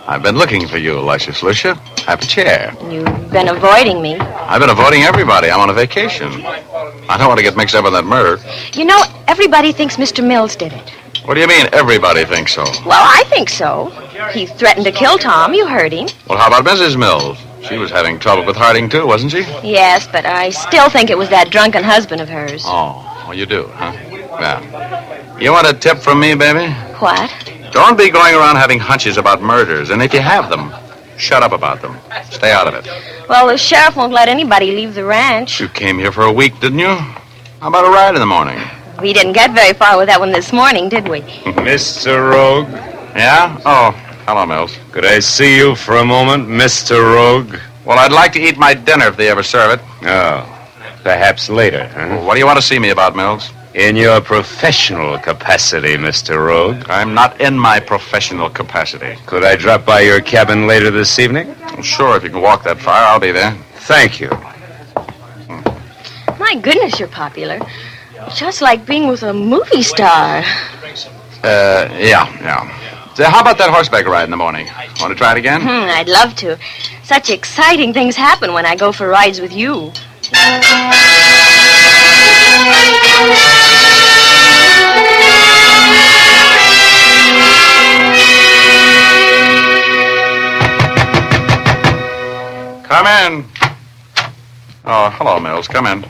I've been looking for you, luscious Lucia. Have a chair. You've been avoiding me. I've been avoiding everybody. I'm on a vacation. I don't want to get mixed up in that murder. You know, everybody thinks Mr. Mills did it. What do you mean, everybody thinks so? Well, I think so. He threatened to kill Tom. You heard him. Well, how about Mrs. Mills? She was having trouble with Harding, too, wasn't she? Yes, but I still think it was that drunken husband of hers. Oh, well, you do, huh? Yeah. You want a tip from me, baby? What? Don't be going around having hunches about murders, and if you have them, shut up about them. Stay out of it. Well, the sheriff won't let anybody leave the ranch. You came here for a week, didn't you? How about a ride in the morning? We didn't get very far with that one this morning, did we? Mr. Rogue? Yeah? Oh, Hello, Mills. Could I see you for a moment, Mr. Rogue? Well, I'd like to eat my dinner if they ever serve it. Oh, perhaps later, huh? Well, what do you want to see me about, Mills? In your professional capacity, Mr. Rogue. I'm not in my professional capacity. Could I drop by your cabin later this evening? Well, sure, if you can walk that far, I'll be there. Thank you. My goodness, you're popular. Just like being with a movie star. Yeah. So how about that horseback ride in the morning? Want to try it again? I'd love to. Such exciting things happen when I go for rides with you. Come in. Oh, hello, Mills. Come in.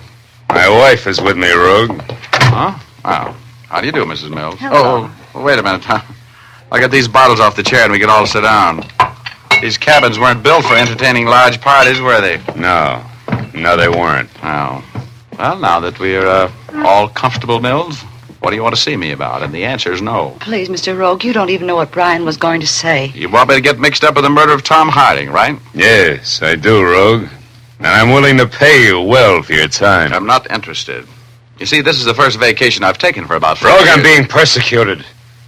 My wife is with me, Rogue. Huh? Oh. How do you do, Mrs. Mills? Hello. Oh, wait a minute. I'll get these bottles off the chair and we can all sit down. These cabins weren't built for entertaining large parties, were they? No, they weren't. Oh. Well, now that we're all comfortable, Mills, what do you want to see me about? And the answer is no. Please, Mr. Rogue, you don't even know what Brian was going to say. You want me to get mixed up with the murder of Tom Harding, right? Yes, I do, Rogue. And I'm willing to pay you well for your time. I'm not interested. You see, this is the first vacation I've taken for about 4 Rogue, years. I'm being persecuted.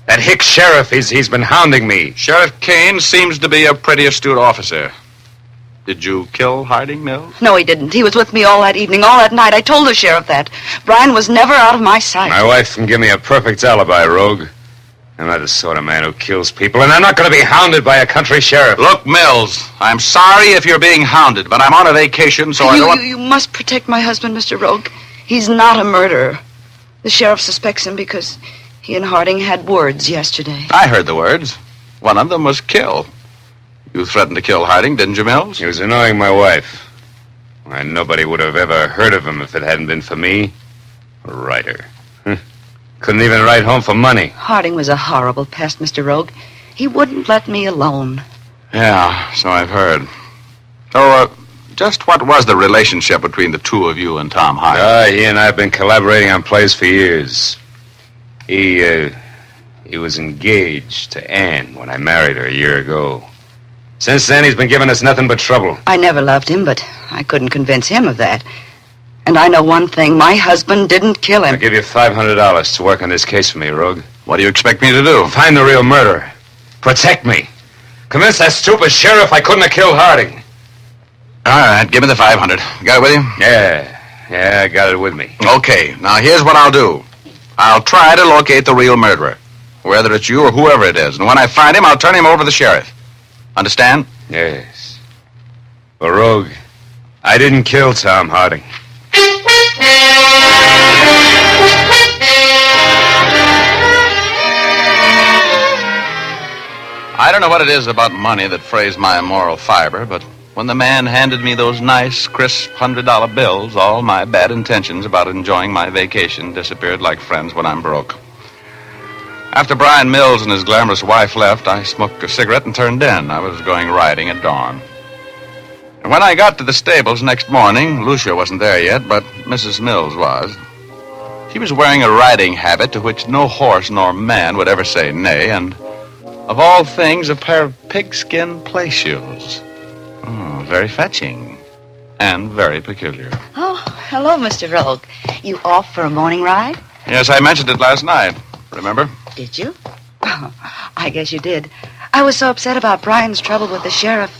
That hick sheriff, he's been hounding me. Sheriff Kane seems to be a pretty astute officer. Did you kill Harding, Mills? No, he didn't. He was with me all that evening, all that night. I told the sheriff that. Brian was never out of my sight. My wife can give me a perfect alibi, Rogue. I'm not the sort of man who kills people, and I'm not going to be hounded by a country sheriff. Look, Mills, I'm sorry if you're being hounded, but I'm on a vacation, so I don't want... You must protect my husband, Mr. Rogue. He's not a murderer. The sheriff suspects him because he and Harding had words yesterday. I heard the words. One of them was kill. You threatened to kill Harding, didn't you, Mills? He was annoying my wife. Why, nobody would have ever heard of him if it hadn't been for me. A writer. Couldn't even write home for money. Harding was a horrible pest, Mr. Rogue. He wouldn't let me alone. Yeah, so I've heard. So, just what was the relationship between the two of you and Tom Harding? He and I have been collaborating on plays for years. He was engaged to Anne when I married her a year ago. Since then, he's been giving us nothing but trouble. I never loved him, but I couldn't convince him of that. And I know one thing. My husband didn't kill him. I'll give you $500 to work on this case for me, Rogue. What do you expect me to do? Find the real murderer. Protect me. Convince that stupid sheriff I couldn't have killed Harding. All right, give me the 500. Got it with you? Yeah, I got it with me. Okay, now here's what I'll do. I'll try to locate the real murderer, whether it's you or whoever it is. And when I find him, I'll turn him over to the sheriff. Understand? Yes. But, Rogue, I didn't kill Tom Harding. I don't know what it is about money that frays my immoral fiber, but when the man handed me those nice, crisp $100 bills, all my bad intentions about enjoying my vacation disappeared like friends when I'm broke. After Brian Mills and his glamorous wife left, I smoked a cigarette and turned in. I was going riding at dawn. And when I got to the stables next morning, Lucia wasn't there yet, but Mrs. Mills was. She was wearing a riding habit to which no horse nor man would ever say nay, and of all things, a pair of pigskin play shoes. Oh, very fetching and very peculiar. Oh, hello, Mr. Rogue. You off for a morning ride? Yes, I mentioned it last night. Remember? Did you? Oh, I guess you did. I was so upset about Brian's trouble with the sheriff.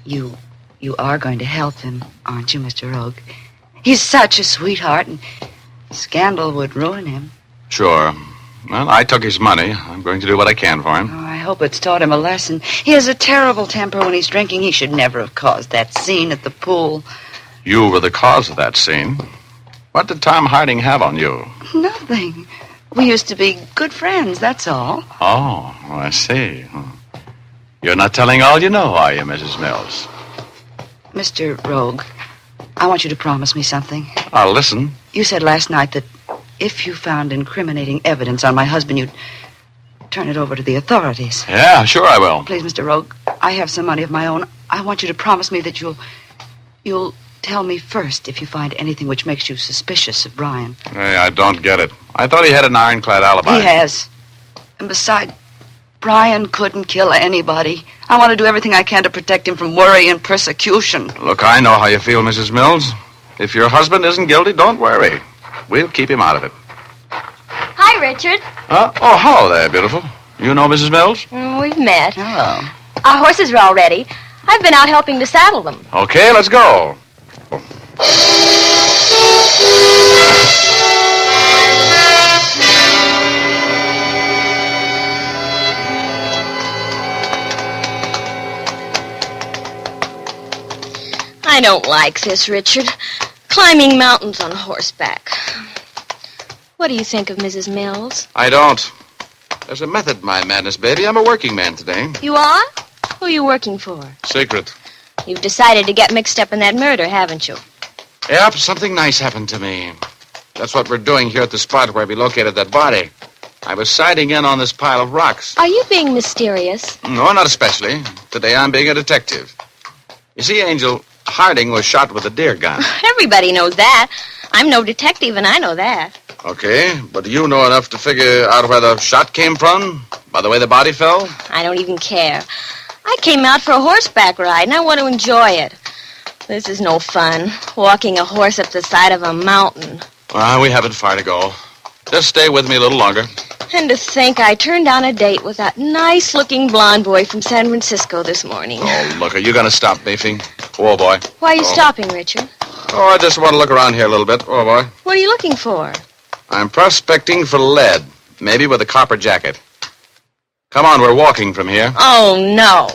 You are going to help him, aren't you, Mr. Rogue? He's such a sweetheart, and scandal would ruin him. Sure. Well, I took his money. I'm going to do what I can for him. Oh, I hope it's taught him a lesson. He has a terrible temper when he's drinking. He should never have caused that scene at the pool. You were the cause of that scene. What did Tom Harding have on you? Nothing. We used to be good friends, that's all. Oh, I see. You're not telling all you know, are you, Mrs. Mills? Mr. Rogue, I want you to promise me something. I'll listen. You said last night that if you found incriminating evidence on my husband, you'd turn it over to the authorities. Yeah, sure I will. Please, Mr. Rogue, I have some money of my own. I want you to promise me that you'll tell me first if you find anything which makes you suspicious of Brian. Hey, I don't get it. I thought he had an ironclad alibi. He has. And besides, Brian couldn't kill anybody. I want to do everything I can to protect him from worry and persecution. Look, I know how you feel, Mrs. Mills. If your husband isn't guilty, don't worry. We'll keep him out of it. Hi, Richard. Oh, hello there, beautiful. You know Mrs. Mills? We've met. Hello. Our horses are all ready. I've been out helping to saddle them. Okay, let's go. I don't like this, Richard. Climbing mountains on horseback. What do you think of Mrs. Mills? I don't. There's a method to my madness, baby. I'm a working man today. You are? Who are you working for? Secret. You've decided to get mixed up in that murder, haven't you? Yep, something nice happened to me. That's what we're doing here at the spot where we located that body. I was sighting in on this pile of rocks. Are you being mysterious? No, not especially. Today I'm being a detective. You see, Angel, Harding was shot with a deer gun. Everybody knows that. I'm no detective, and I know that. Okay, but do you know enough to figure out where the shot came from? By the way the body fell? I don't even care. I came out for a horseback ride, and I want to enjoy it. This is no fun, walking a horse up the side of a mountain. Well, we haven't far to go. Just stay with me a little longer. And to think I turned down a date with that nice-looking blonde boy from San Francisco this morning. Oh, look, are you going to stop beefing? Oh, boy. Why are you stopping, Richard? Oh, I just want to look around here a little bit. Oh, boy. What are you looking for? I'm prospecting for lead, maybe with a copper jacket. Come on, we're walking from here. Oh, no.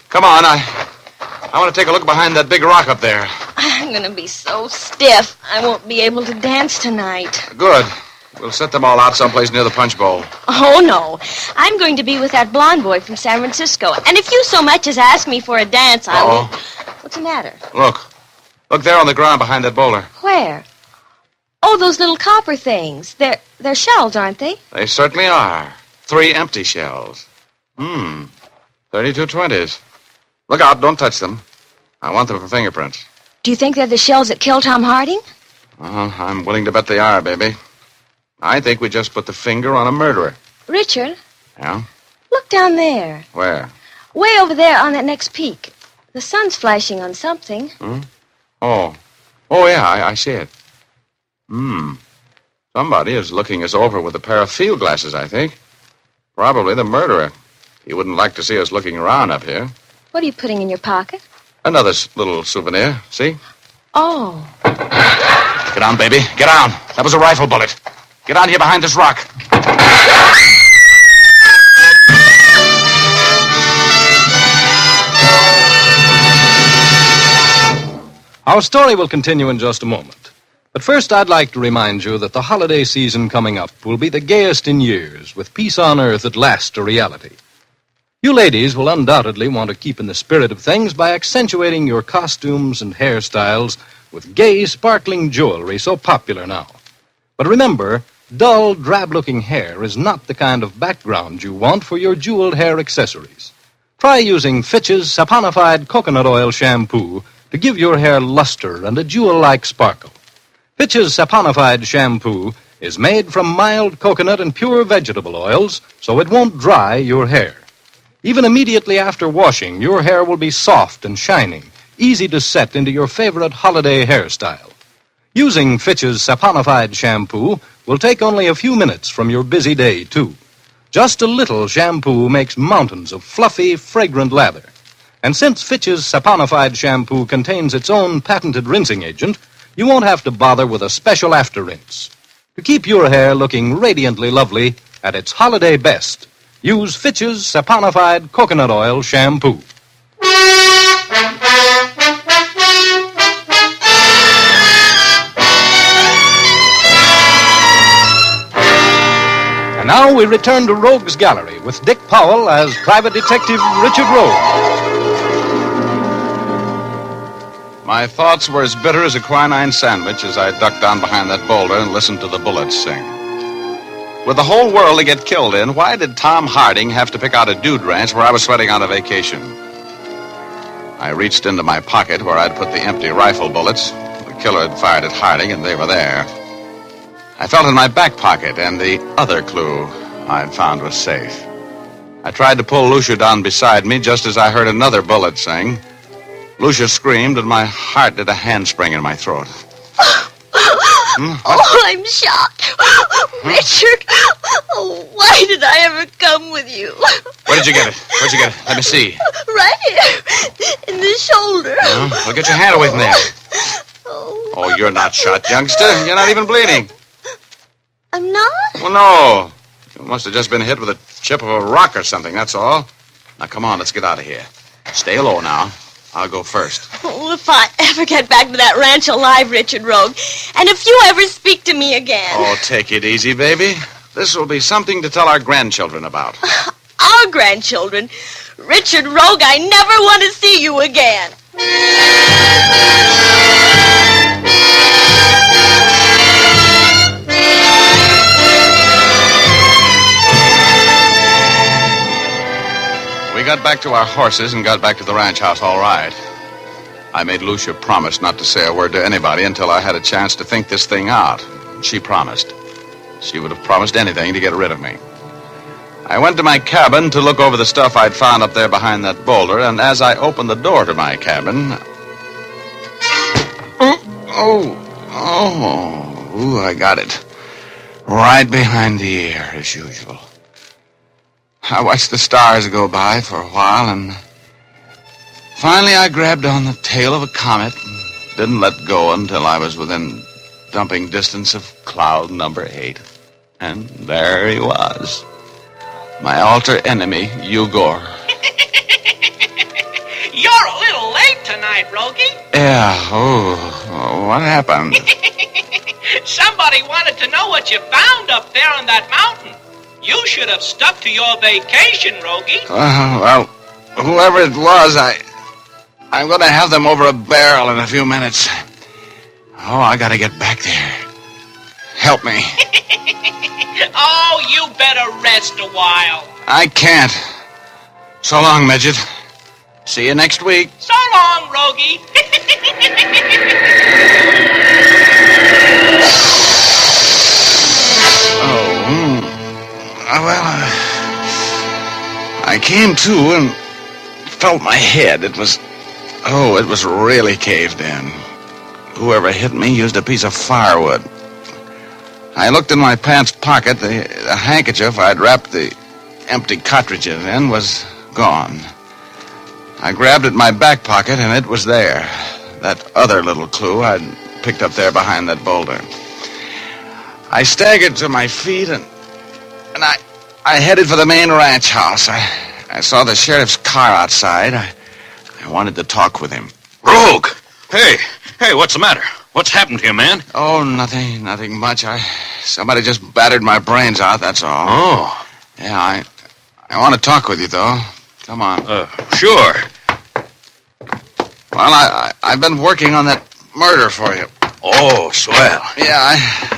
Come on, I want to take a look behind that big rock up there. I'm going to be so stiff, I won't be able to dance tonight. Good. We'll set them all out someplace near the punch bowl. Oh, no. I'm going to be with that blonde boy from San Francisco. And if you so much as ask me for a dance, I will... What's the matter? Look. Look there on the ground behind that boulder. Where? Oh, those little copper things. They're shells, aren't they? They certainly are. 3 empty shells. 3220s. Look out, don't touch them. I want them for fingerprints. Do you think they're the shells that killed Tom Harding? I'm willing to bet they are, baby. I think we just put the finger on a murderer. Richard? Yeah? Look down there. Where? Way over there on that next peak. The sun's flashing on something. Oh, yeah, I see it. Somebody is looking us over with a pair of field glasses, I think. Probably the murderer. He wouldn't like to see us looking around up here. What are you putting in your pocket? Another little souvenir, see? Oh. Get on, baby. Get on. That was a rifle bullet. Get on here behind this rock. Our story will continue in just a moment. But first, I'd like to remind you that the holiday season coming up will be the gayest in years, with peace on earth at last a reality. You ladies will undoubtedly want to keep in the spirit of things by accentuating your costumes and hairstyles with gay, sparkling jewelry so popular now. But remember, dull, drab-looking hair is not the kind of background you want for your jeweled hair accessories. Try using Fitch's saponified coconut oil shampoo to give your hair luster and a jewel-like sparkle. Fitch's saponified shampoo is made from mild coconut and pure vegetable oils, so it won't dry your hair. Even immediately after washing, your hair will be soft and shining, easy to set into your favorite holiday hairstyle. Using Fitch's saponified shampoo will take only a few minutes from your busy day, too. Just a little shampoo makes mountains of fluffy, fragrant lather. And since Fitch's saponified shampoo contains its own patented rinsing agent, you won't have to bother with a special after rinse. To keep your hair looking radiantly lovely at its holiday best, use Fitch's saponified coconut oil shampoo. And now we return to Rogue's Gallery with Dick Powell as Private Detective Richard Rogue. My thoughts were as bitter as a quinine sandwich as I ducked down behind that boulder and listened to the bullets sing. With the whole world to get killed in, why did Tom Harding have to pick out a dude ranch where I was sweating on a vacation? I reached into my pocket where I'd put the empty rifle bullets. The killer had fired at Harding, and they were there. I felt in my back pocket, and the other clue I'd found was safe. I tried to pull Lucia down beside me just as I heard another bullet sing. Lucia screamed, and my heart did a handspring in my throat. Oh, I'm shocked. Richard, oh, why did I ever come with you? Where did you get it? Where'd you get it? Let me see. Right here, in the shoulder. Well, get your hand away from there. Oh, you're not shot, youngster. You're not even bleeding. I'm not? Well, no. You must have just been hit with a chip of a rock or something, that's all. Now, come on, let's get out of here. Stay low now. I'll go first. Oh, if I ever get back to that ranch alive, Richard Rogue, and if you ever speak to me again. Oh, take it easy, baby. This will be something to tell our grandchildren about. Our grandchildren? Richard Rogue, I never want to see you again. We got back to our horses and got back to the ranch house all right. I made Lucia promise not to say a word to anybody until I had a chance to think this thing out. She promised. She would have promised anything to get rid of me. I went to my cabin to look over the stuff I'd found up there behind that boulder, and as I opened the door to my cabin... Ooh, I got it. Right behind the ear, as usual. I watched the stars go by for a while, and finally I grabbed on the tail of a comet and didn't let go until I was within dumping distance of cloud number 8. And there he was. My alter enemy, Ugor. You're a little late tonight, Rogie. Yeah, what happened? Somebody wanted to know what you found up there on that mountain. You should have stuck to your vacation, Rogie. Well, whoever it was, I'm going to have them over a barrel in a few minutes. Oh, I got to get back there. Help me. Oh, you better rest a while. I can't. So long, Midget. See you next week. So long, Rogie. I came to and felt my head. It was really caved in. Whoever hit me used a piece of firewood. I looked in my pants pocket. The handkerchief I'd wrapped the empty cartridges in was gone. I grabbed at my back pocket, and it was there. That other little clue I'd picked up there behind that boulder. I staggered to my feet, and I headed for the main ranch house. I saw the sheriff's car outside. I wanted to talk with him. Rogue! Hey, what's the matter? What's happened to you, man? Oh, nothing much. Somebody just battered my brains out, that's all. Oh. Yeah, I want to talk with you, though. Come on. Sure. Well, I've been working on that murder for you. Oh, swell. Yeah,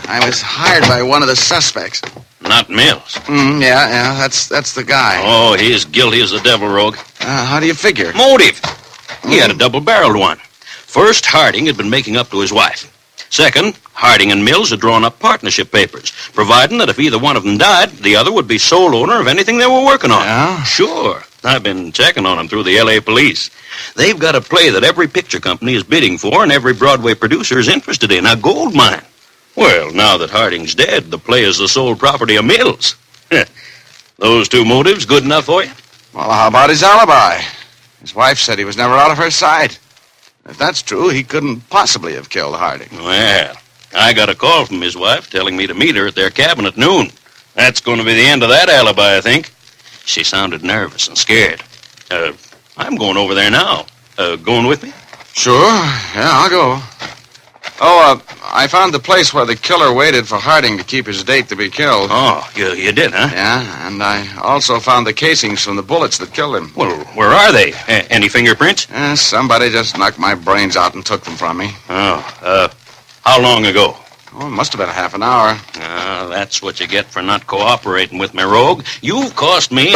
I was hired by one of the suspects. Not Mills. Yeah, that's the guy. Oh, he's guilty as the devil, Rogue. How do you figure? Motive. He had a double-barreled one. First, Harding had been making up to his wife. Second, Harding and Mills had drawn up partnership papers, providing that if either one of them died, the other would be sole owner of anything they were working on. Yeah? Sure. I've been checking on them through the L.A. police. They've got a play that every picture company is bidding for and every Broadway producer is interested in, a gold mine. Well, now that Harding's dead, the play is the sole property of Mills. Those two motives good enough for you? Well, how about his alibi? His wife said he was never out of her sight. If that's true, he couldn't possibly have killed Harding. Well, I got a call from his wife telling me to meet her at their cabin at noon. That's going to be the end of that alibi, I think. She sounded nervous and scared. I'm going over there now. Going with me? Sure. Yeah, I'll go. Oh, I found the place where the killer waited for Harding to keep his date to be killed. Oh, you did, huh? Yeah, and I also found the casings from the bullets that killed him. Well, where are they? Any fingerprints? Somebody just knocked my brains out and took them from me. Oh, how long ago? Oh, it must have been half an hour. That's what you get for not cooperating with me, Rogue. You've cost me...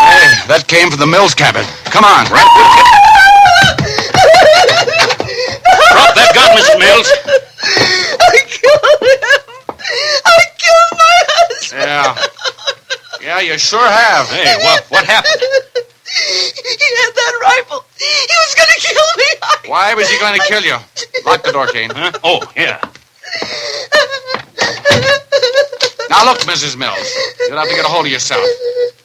Hey, that came from the Mills cabin. Come on. Drop that gun, Mrs. Mills. I killed him. I killed my husband. Yeah, you sure have. Hey, what happened? He had that rifle. He was going to kill me. Why was he going to kill you? Lock the door, Kane. Huh? Oh, yeah. Now, look, Mrs. Mills. You'll have to get a hold of yourself.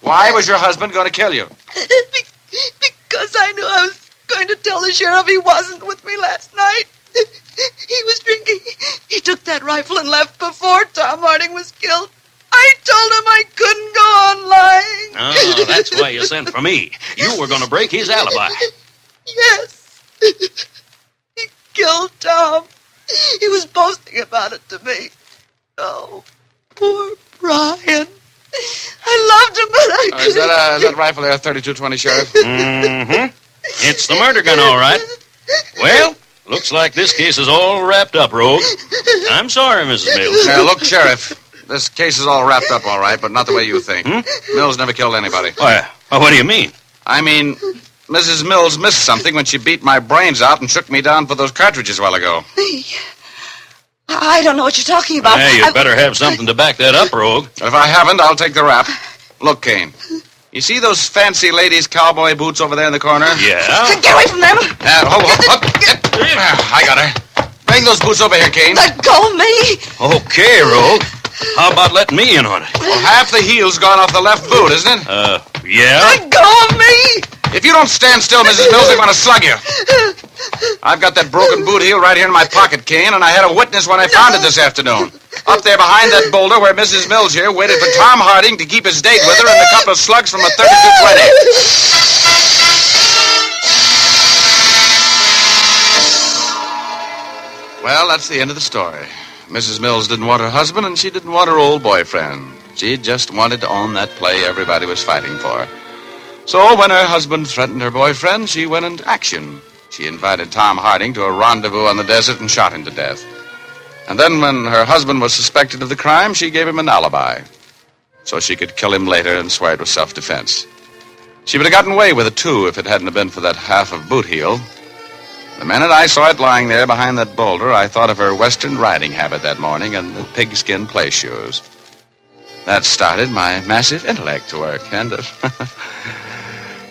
Why was your husband going to kill you? Because I knew I was going to tell the sheriff he wasn't with me last night. He was drinking. He took that rifle and left before Tom Harding was killed. I told him I couldn't go on lying. Oh, that's why you sent for me. You were going to break his alibi. Yes. He killed Tom. He was boasting about it to me. Oh, poor Brian. I loved him, but I couldn't. Is that rifle there, 32-20, Sheriff? Mm-hmm. It's the murder gun, all right. Well, looks like this case is all wrapped up, Rogue. I'm sorry, Mrs. Mills. Look, Sheriff, this case is all wrapped up, all right, but not the way you think. Mills never killed anybody. Why, what do you mean? I mean, Mrs. Mills missed something when she beat my brains out and shook me down for those cartridges a while ago. I don't know what you're talking about. Hey, you better have something to back that up, Rogue. If I haven't, I'll take the rap. Look, Kane, you see those fancy ladies' cowboy boots over there in the corner? Yeah? Get away from them. Hold. I got her. Bring those boots over here, Kane. Let go of me. Okay, Rogue. How about letting me in on it? Well, half the heel's gone off the left boot, isn't it? Yeah? Let go of me. If you don't stand still, Mrs. Mills, they're going to slug you. I've got that broken boot heel right here in my pocket, Kane, and I had a witness when I found it this afternoon. Up there behind that boulder where Mrs. Mills here waited for Tom Harding to keep his date with her and a couple of slugs from a 32-20. Well, that's the end of the story. Mrs. Mills didn't want her husband, and she didn't want her old boyfriend. She just wanted to own that play everybody was fighting for. So when her husband threatened her boyfriend, she went into action. She invited Tom Harding to a rendezvous on the desert and shot him to death. And then when her husband was suspected of the crime, she gave him an alibi, so she could kill him later and swear it was self-defense. She would have gotten away with it, too, if it hadn't been for that half of boot heel. The minute I saw it lying there behind that boulder, I thought of her Western riding habit that morning and the pigskin play shoes. That started my massive intellect to work, and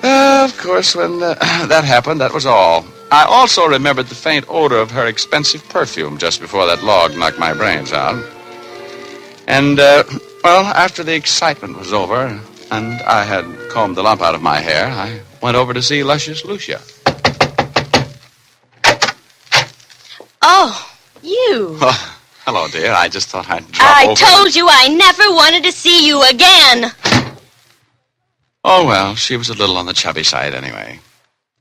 of course, when that happened, that was all. I also remembered the faint odor of her expensive perfume just before that log knocked my brains out. And, well, after the excitement was over and I had combed the lump out of my hair, I went over to see Luscious Lucia. Oh, you. Oh, hello, dear. I just thought I'd drop over. I told you I never wanted to see you again. Oh, well, she was a little on the chubby side anyway.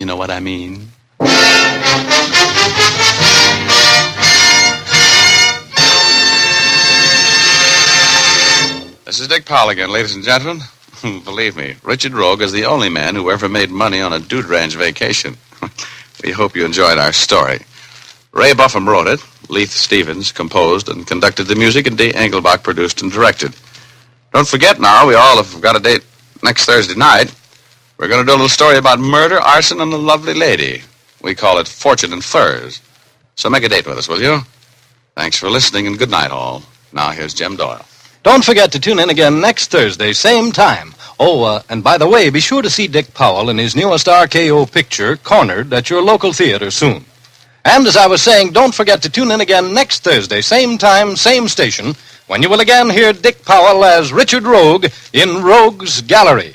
You know what I mean? This is Dick Powell again, ladies and gentlemen. Believe me, Richard Rogue is the only man who ever made money on a dude ranch vacation. We hope you enjoyed our story. Ray Buffum wrote it, Leith Stevens composed and conducted the music, and Dee Engelbach produced and directed. Don't forget now, we all have got a date next Thursday night. We're going to do a little story about murder, arson, and a lovely lady. We call it Fortune and Furs. So make a date with us, will you? Thanks for listening, and good night, all. Now here's Jim Doyle. Don't forget to tune in again next Thursday, same time. Oh, and by the way, be sure to see Dick Powell in his newest RKO picture, Cornered, at your local theater soon. And as I was saying, don't forget to tune in again next Thursday, same time, same station, when you will again hear Dick Powell as Richard Rogue in Rogue's Gallery.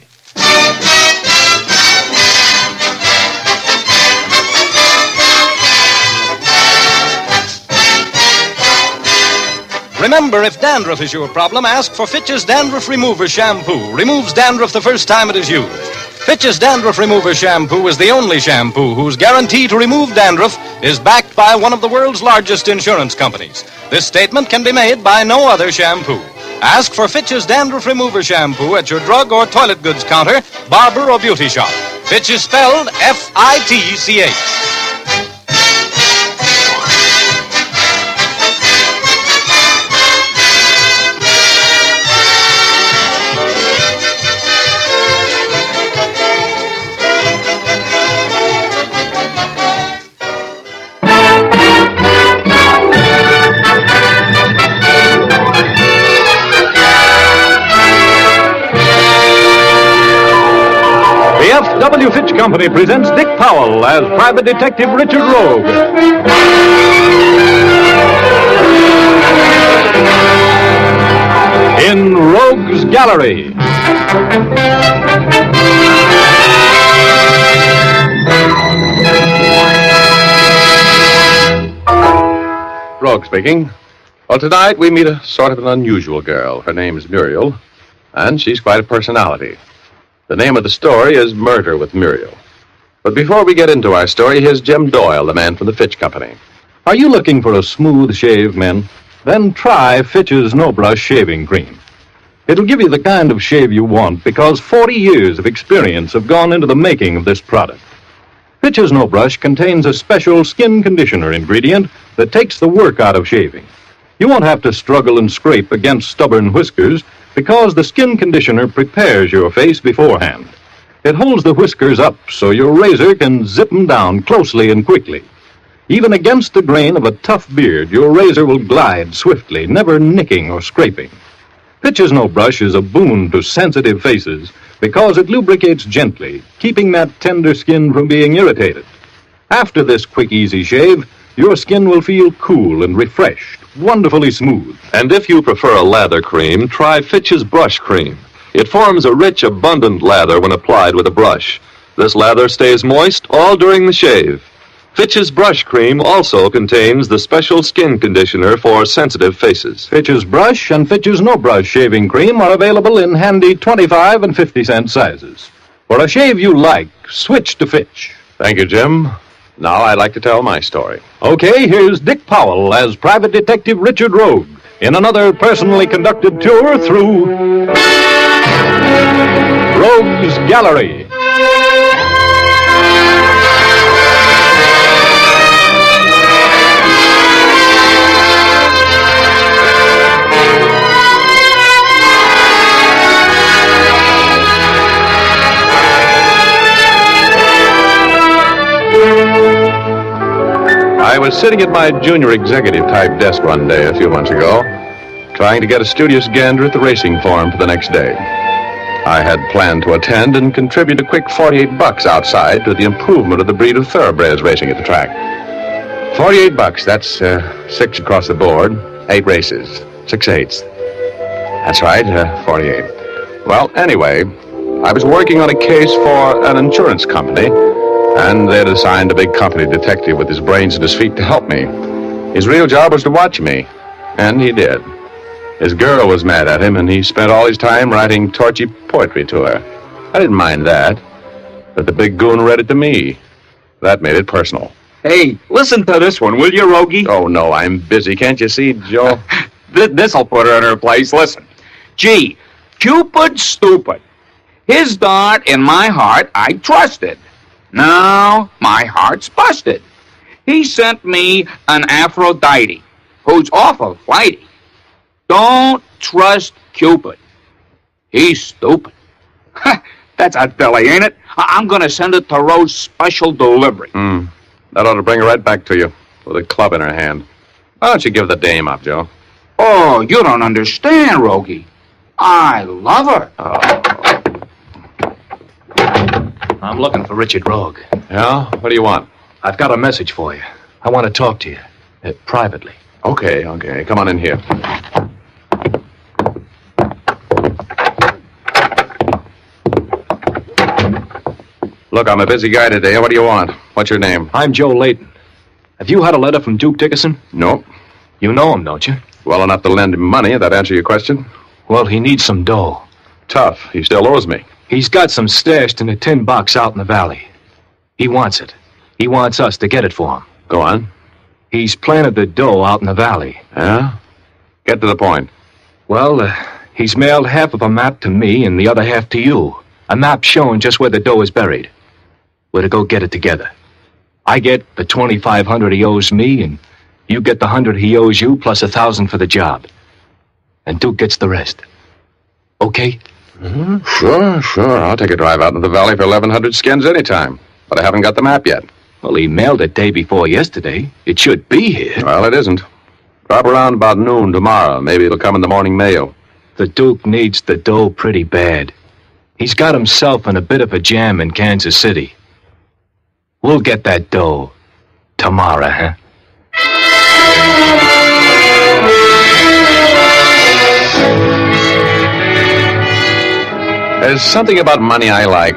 Remember, if dandruff is your problem, ask for Fitch's Dandruff Remover Shampoo. Removes dandruff the first time it is used. Fitch's Dandruff Remover Shampoo is the only shampoo whose guarantee to remove dandruff is backed by one of the world's largest insurance companies. This statement can be made by no other shampoo. Ask for Fitch's Dandruff Remover Shampoo at your drug or toilet goods counter, barber or beauty shop. Fitch is spelled F-I-T-C-H. W. Fitch Company presents Dick Powell as Private Detective Richard Rogue. In Rogue's Gallery. Rogue speaking. Well, tonight we meet a sort of an unusual girl. Her name's Muriel, and she's quite a personality. The name of the story is Murder with Muriel. But before we get into our story, here's Jim Doyle, the man from the Fitch Company. Are you looking for a smooth shave, men? Then try Fitch's No Brush Shaving Cream. It'll give you the kind of shave you want because 40 years of experience have gone into the making of this product. Fitch's No Brush contains a special skin conditioner ingredient that takes the work out of shaving. You won't have to struggle and scrape against stubborn whiskers because the skin conditioner prepares your face beforehand. It holds the whiskers up so your razor can zip them down closely and quickly. Even against the grain of a tough beard, your razor will glide swiftly, never nicking or scraping. Fitch's No Brush is a boon to sensitive faces because it lubricates gently, keeping that tender skin from being irritated. After this quick, easy shave, your skin will feel cool and refreshed, wonderfully smooth. And if you prefer a lather cream, try Fitch's Brush Cream. It forms a rich, abundant lather when applied with a brush. This lather stays moist all during the shave. Fitch's Brush Cream also contains the special skin conditioner for sensitive faces. Fitch's Brush and Fitch's No Brush Shaving Cream are available in handy 25 and 50-cent sizes. For a shave you like, switch to Fitch. Thank you, Jim. Now I'd like to tell my story. Okay, here's Dick Powell as Private Detective Richard Rogue in another personally conducted tour through Rogue's Gallery. I was sitting at my junior executive type desk one day a few months ago, trying to get a studious gander at the racing form for the next day. I had planned to attend and contribute a quick $48 outside to the improvement of the breed of thoroughbreds racing at the track. $48, that's 6 across the board, 8 races, 6/8. That's right, 48. Well, anyway, I was working on a case for an insurance company, and they'd assigned a big company detective with his brains at his feet to help me. His real job was to watch me, and he did. His girl was mad at him, and he spent all his time writing torchy poetry to her. I didn't mind that, but the big goon read it to me. That made it personal. Hey, listen to this one, will you, Rogie? Oh, no, I'm busy. Can't you see, Joe? This'll put her in her place. Listen. Gee, Cupid stupid. His dart in my heart I trusted. Now my heart's busted. He sent me an Aphrodite who's awful flighty. Don't trust Cupid. He's stupid. That's a dilly, ain't it? I'm going to send it to Rose special delivery. That ought to bring her right back to you with a club in her hand. Why don't you give the dame up, Joe? Oh, you don't understand, Rogie. I love her. I'm looking for Richard Rogue. Yeah? What do you want? I've got a message for you. I want to talk to you, privately. Okay. Come on in here. Look, I'm a busy guy today. What do you want? What's your name? I'm Joe Layton. Have you had a letter from Duke Dickerson? Nope. You know him, don't you? Well enough to lend him money. That answer your question? Well, he needs some dough. Tough. He still owes me. He's got some stashed in a tin box out in the valley. He wants it. He wants us to get it for him. Go on. He's planted the dough out in the valley. Yeah? Get to the point. Well, he's mailed half of a map to me and the other half to you. A map showing just where the dough is buried. We're to go get it together. I get the $2,500 he owes me, and you get the $100 he owes you, plus $1,000 for the job. And Duke gets the rest. Okay? Sure. I'll take a drive out in the valley for 1,100 skins anytime. But I haven't got the map yet. Well, he mailed it day before yesterday. It should be here. Well, it isn't. Drop around about noon tomorrow. Maybe it'll come in the morning mail. The Duke needs the dough pretty bad. He's got himself in a bit of a jam in Kansas City. We'll get that dough tomorrow, huh? There's something about money I like.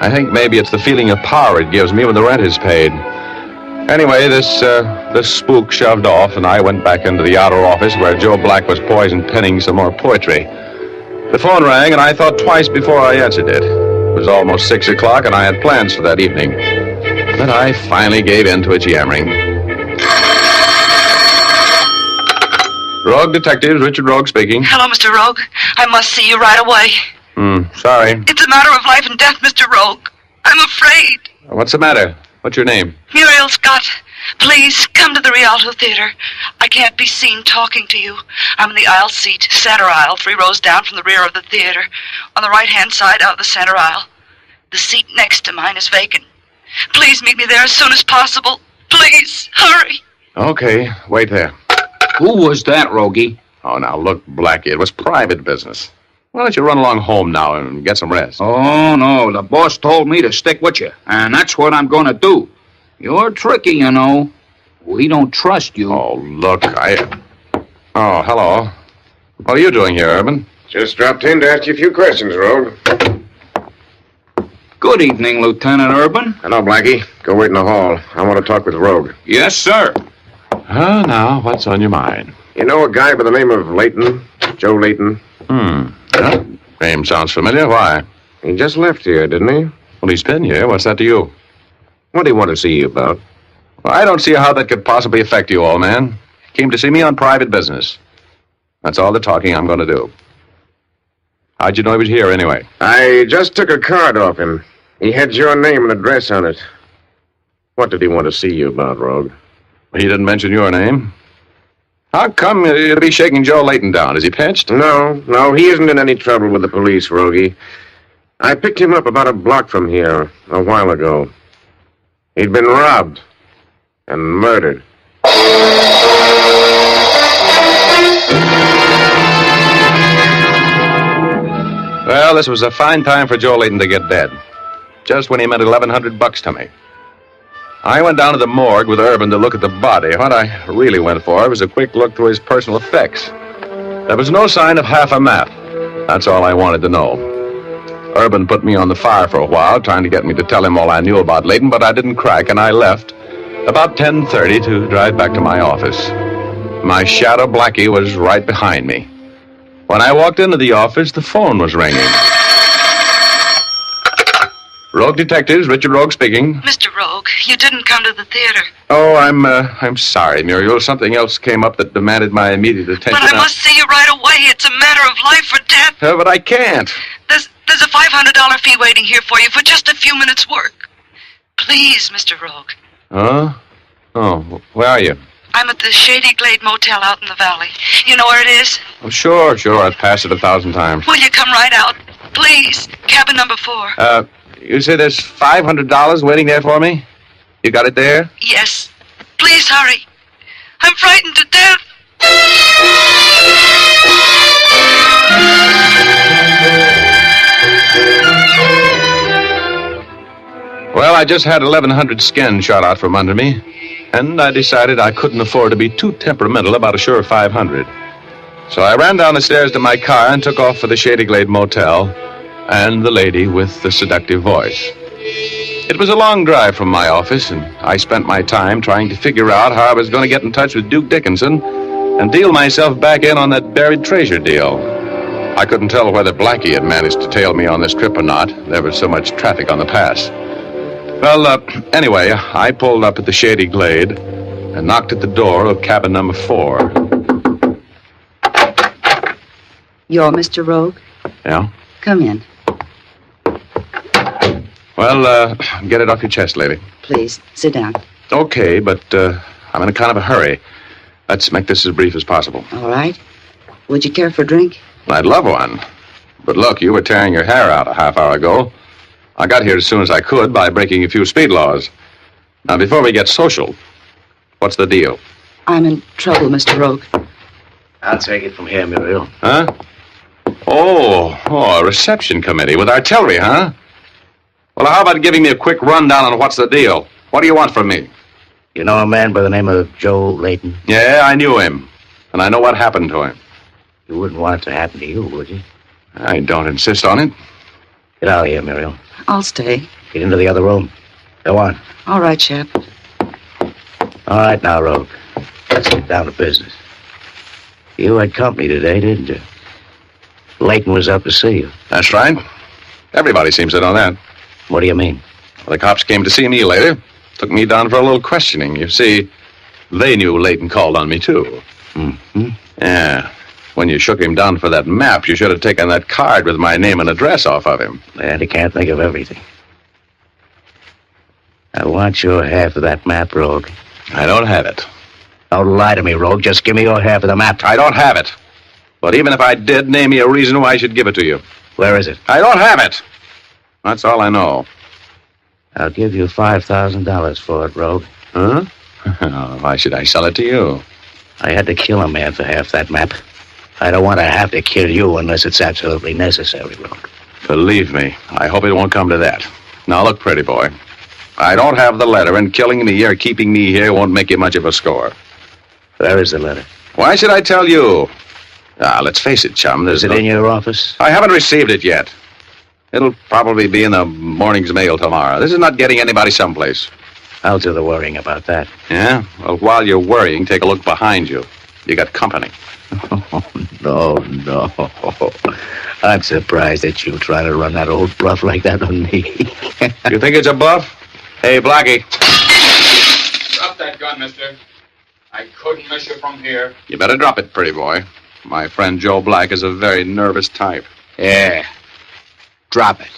I think maybe it's the feeling of power it gives me when the rent is paid. Anyway, this spook shoved off, and I went back into the outer office where Joe Black was poison penning some more poetry. The phone rang, and I thought twice before I answered it. It was almost 6 o'clock, and I had plans for that evening. But I finally gave in to its yammering. Rogue Detectives, Richard Rogue speaking. Hello, Mr. Rogue. I must see you right away. Sorry. It's a matter of life and death, Mr. Rogue. I'm afraid. What's the matter? What's your name? Muriel Scott, please come to the Rialto Theater. I can't be seen talking to you. I'm in the aisle seat, center aisle, 3 rows down from the rear of the theater, on the right-hand side out of the center aisle. The seat next to mine is vacant. Please meet me there as soon as possible. Please, hurry. Okay, wait there. Who was that, Rogie? Oh, now, look, Blackie, it was private business. Why don't you run along home now and get some rest? Oh, no, the boss told me to stick with you, and that's what I'm going to do. You're tricky, you know. We don't trust you. Oh, look, Oh, hello. What are you doing here, Urban? Just dropped in to ask you a few questions, Rogue. Good evening, Lieutenant Urban. Hello, Blackie. Go wait in the hall. I want to talk with Rogue. Yes, sir. Now, what's on your mind? You know a guy by the name of Layton? Joe Layton? Yeah, name sounds familiar. Why? He just left here, didn't he? Well, he's been here. What's that to you? What do you want to see you about? Well, I don't see how that could possibly affect you, old man. He came to see me on private business. That's all the talking I'm going to do. How'd you know he was here, anyway? I just took a card off him. He had your name and address on it. What did he want to see you about, Rogue? He didn't mention your name. How come you'd be shaking Joe Layton down? Is he pinched? No, he isn't in any trouble with the police, Rogie. I picked him up about a block from here a while ago. He'd been robbed and murdered. Well, this was a fine time for Joe Layton to get dead. Just when he meant $1,100 to me. I went down to the morgue with Urban to look at the body. What I really went for was a quick look through his personal effects. There was no sign of half a map. That's all I wanted to know. Urban put me on the fire for a while, trying to get me to tell him all I knew about Layton, but I didn't crack, and I left about 10:30 to drive back to my office. My shadow, Blackie, was right behind me. When I walked into the office, the phone was ringing. Rogue Detectives, Richard Rogue speaking. Mr. Rogue, you didn't come to the theater. Oh, I'm sorry, Muriel. Something else came up that demanded my immediate attention. But I must see you right away. It's a matter of life or death. But I can't. There's a $500 fee waiting here for you for just a few minutes' work. Please, Mr. Rogue. Huh? Oh, where are you? I'm at the Shady Glade Motel out in the valley. You know where it is? Oh, sure. I've passed it 1,000 times. Will you come right out? Please. Cabin number 4. You say there's $500 waiting there for me? You got it there? Yes. Please hurry. I'm frightened to death. Well, I just had 1,100 skins shot out from under me, and I decided I couldn't afford to be too temperamental about a sure 500. So I ran down the stairs to my car and took off for the Shady Glade Motel and the lady with the seductive voice. It was a long drive from my office, and I spent my time trying to figure out how I was going to get in touch with Duke Dickinson and deal myself back in on that buried treasure deal. I couldn't tell whether Blackie had managed to tail me on this trip or not. There was so much traffic on the pass. Well, anyway, I pulled up at the Shady Glade and knocked at the door of cabin number 4. You're Mr. Rogue? Yeah? Come in. Well, get it off your chest, lady. Please, sit down. Okay, but I'm in a kind of a hurry. Let's make this as brief as possible. All right. Would you care for a drink? I'd love one. But look, you were tearing your hair out a half hour ago. I got here as soon as I could by breaking a few speed laws. Now, before we get social, what's the deal? I'm in trouble, Mr. Rogue. I'll take it from here, Muriel. Huh? Oh, a reception committee with artillery, huh? Well, how about giving me a quick rundown on what's the deal? What do you want from me? You know a man by the name of Joe Layton? Yeah, I knew him. And I know what happened to him. You wouldn't want it to happen to you, would you? I don't insist on it. Get out of here, Muriel. I'll stay. Get into the other room. Go on. All right, Shep. All right now, Rogue. Let's get down to business. You had company today, didn't you? Layton was up to see you. That's right. Everybody seems to know that. What do you mean? Well, the cops came to see me later. Took me down for a little questioning. You see, they knew Layton called on me, too. Mm-hmm. Yeah. When you shook him down for that map, you should have taken that card with my name and address off of him. And he can't think of everything. I want your half of that map, Rogue. I don't have it. Don't lie to me, Rogue. Just give me your half of the map. I don't have it. But even if I did, name me a reason why I should give it to you. Where is it? I don't have it. That's all I know. I'll give you $5,000 for it, Rogue. Huh? Why should I sell it to you? I had to kill a man for half that map. I don't want to have to kill you unless it's absolutely necessary, Rogue. Believe me, I hope it won't come to that. Now, look, pretty boy. I don't have the letter, and killing me or keeping me here won't make you much of a score. Where is the letter? Why should I tell you? Let's face it, chum. Is it in your office? I haven't received it yet. It'll probably be in the morning's mail tomorrow. This is not getting anybody someplace. I'll do the worrying about that. Yeah? Well, while you're worrying, take a look behind you. You got company. Oh, no. I'm surprised that you try to run that old bluff like that on me. You think it's a bluff? Hey, Blackie. Drop that gun, mister. I couldn't miss you from here. You better drop it, pretty boy. My friend Joe Black is a very nervous type. Yeah. Drop it.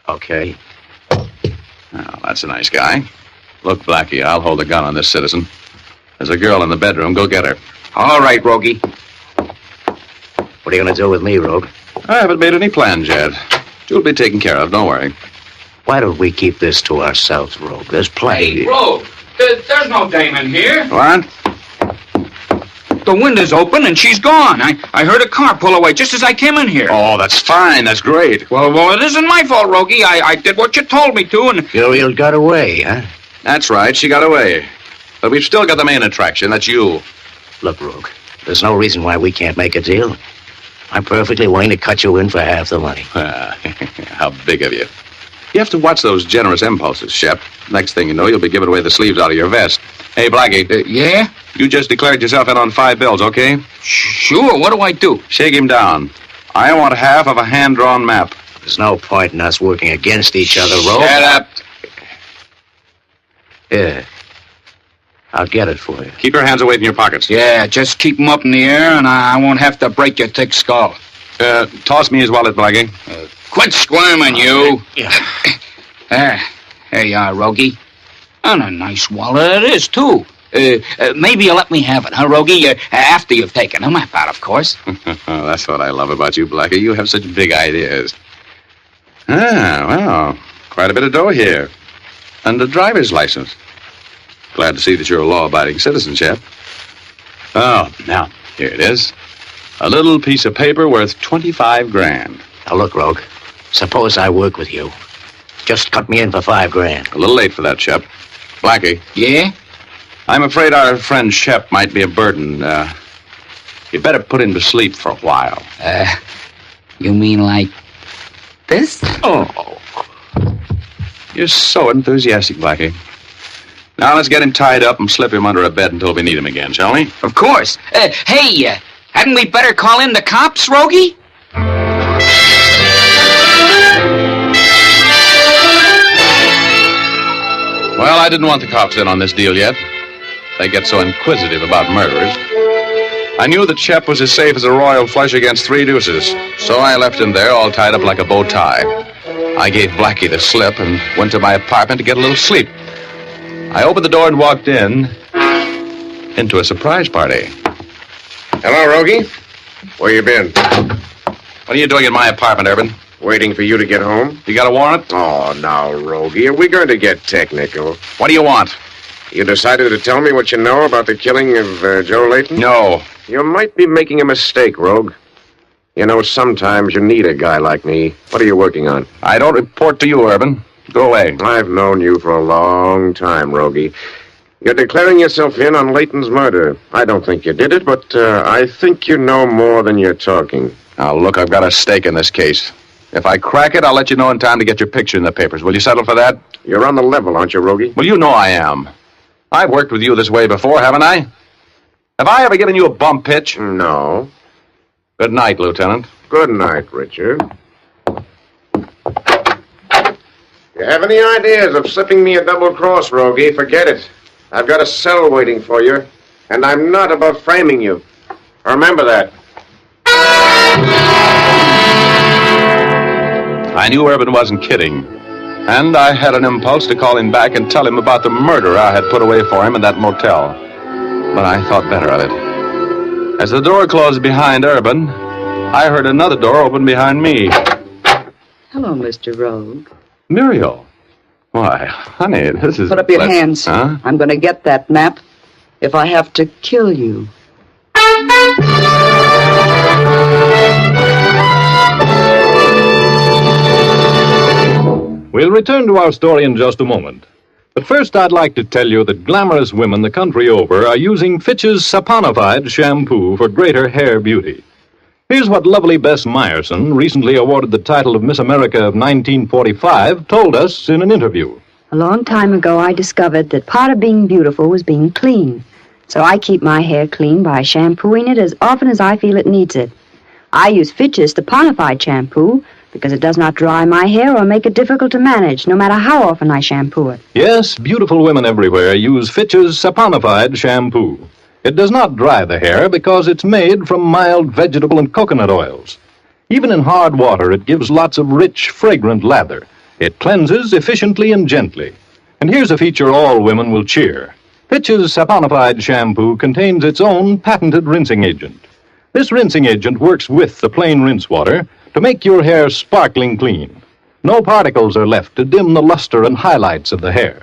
Okay. Oh, that's a nice guy. Look, Blackie, I'll hold the gun on this citizen. There's a girl in the bedroom. Go get her. All right, Rogie. What are you going to do with me, Rogue? I haven't made any plans yet. You'll be taken care of. Don't worry. Why don't we keep this to ourselves, Rogue? There's plenty. Hey, Rogue, there's no dame in here. What? The window's open and she's gone. I heard a car pull away just as I came in here. Oh, that's fine. That's great. Well, it isn't my fault, Rogie. I did what you told me to, and... Muriel got away, huh? That's right. She got away. But we've still got the main attraction. That's you. Look, Rogue, there's no reason why we can't make a deal. I'm perfectly willing to cut you in for half the money. How big of you. You have to watch those generous impulses, Shep. Next thing you know, you'll be giving away the sleeves out of your vest. Hey, Blackie. Yeah? You just declared yourself in on 5 bills, okay? Sure. What do I do? Shake him down. I want half of a hand-drawn map. There's no point in us working against each other, Rogue. Shut up. Yeah. I'll get it for you. Keep your hands away from your pockets. Yeah, just keep them up in the air, and I won't have to break your thick skull. Toss me his wallet, Blackie. Quit squirming, you. There you are, Rogie. And a nice wallet it is, too. Maybe you'll let me have it, huh, Rogie? After you've taken the map out, of course. That's what I love about you, Blackie. You have such big ideas. Well, quite a bit of dough here. And a driver's license. Glad to see that you're a law-abiding citizen, Shep. Oh, now, here it is. A little piece of paper worth $25,000. Now, look, Rogue. Suppose I work with you. Just cut me in for $5,000. A little late for that, Shep. Blackie. Yeah? I'm afraid our friend Shep might be a burden. You better put him to sleep for a while. You mean like this? Oh. You're so enthusiastic, Blackie. Now let's get him tied up and slip him under a bed until we need him again, shall we? Of course. Hey, hadn't we better call in the cops, Rogie? Well, I didn't want the cops in on this deal yet. They get so inquisitive about murderers. I knew that Shep was as safe as a royal flush against 3 deuces, so I left him there all tied up like a bow tie. I gave Blackie the slip and went to my apartment to get a little sleep. I opened the door and walked into a surprise party. Hello, Rogie. Where you been? What are you doing in my apartment, Urban? Waiting for you to get home. You got a warrant? Oh, now, Rogie, are we going to get technical? What do you want? You decided to tell me what you know about the killing of Joe Layton? No. You might be making a mistake, Rogue. You know, sometimes you need a guy like me. What are you working on? I don't report to you, Urban. Go away. I've known you for a long time, Rogie. You're declaring yourself in on Layton's murder. I don't think you did it, but I think you know more than you're talking. Now, look, I've got a stake in this case. If I crack it, I'll let you know in time to get your picture in the papers. Will you settle for that? You're on the level, aren't you, Rogie? Well, you know I am. I've worked with you this way before, haven't I? Have I ever given you a bum pitch? No. Good night, Lieutenant. Good night, Richard. You have any ideas of slipping me a double cross, Rogie? Forget it. I've got a cell waiting for you, and I'm not above framing you. Remember that. I knew Urban wasn't kidding, and I had an impulse to call him back and tell him about the murder I had put away for him in that motel. But I thought better of it. As the door closed behind Urban, I heard another door open behind me. Hello, Mr. Rogue. Muriel. Why, honey, this is... Put up your hands. Huh? I'm going to get that map if I have to kill you. We'll return to our story in just a moment. But first, I'd like to tell you that glamorous women the country over are using Fitch's saponified shampoo for greater hair beauty. Here's what lovely Bess Meyerson, recently awarded the title of Miss America of 1945, told us in an interview. A long time ago, I discovered that part of being beautiful was being clean. So I keep my hair clean by shampooing it as often as I feel it needs it. I use Fitch's saponified shampoo because it does not dry my hair or make it difficult to manage, no matter how often I shampoo it. Yes, beautiful women everywhere use Fitch's saponified shampoo. It does not dry the hair because it's made from mild vegetable and coconut oils. Even in hard water, it gives lots of rich, fragrant lather. It cleanses efficiently and gently. And here's a feature all women will cheer. Fitch's saponified shampoo contains its own patented rinsing agent. This rinsing agent works with the plain rinse water to make your hair sparkling clean. No particles are left to dim the luster and highlights of the hair.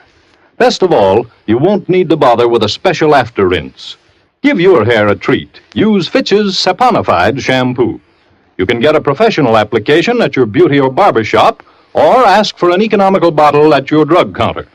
Best of all, you won't need to bother with a special after rinse. Give your hair a treat. Use Fitch's saponified shampoo. You can get a professional application at your beauty or barber shop, or ask for an economical bottle at your drug counter.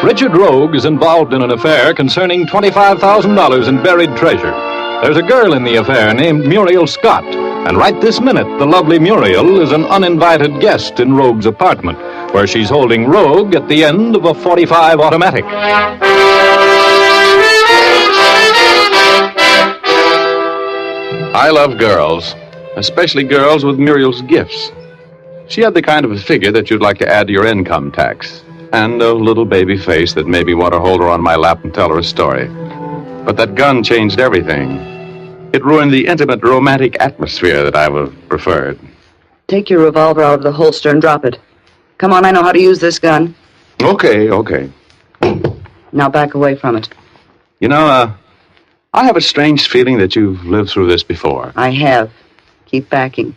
Richard Rogue is involved in an affair concerning $25,000 in buried treasure. There's a girl in the affair named Muriel Scott, and right this minute, the lovely Muriel is an uninvited guest in Rogue's apartment, where she's holding Rogue at the end of a .45 automatic. I love girls, especially girls with Muriel's gifts. She had the kind of a figure that you'd like to add to your income tax, and a little baby face that made me want to hold her on my lap and tell her a story. But that gun changed everything. It ruined the intimate, romantic atmosphere that I would have preferred. Take your revolver out of the holster and drop it. Come on, I know how to use this gun. Okay. Now back away from it. You know, I have a strange feeling that you've lived through this before. I have. Keep backing.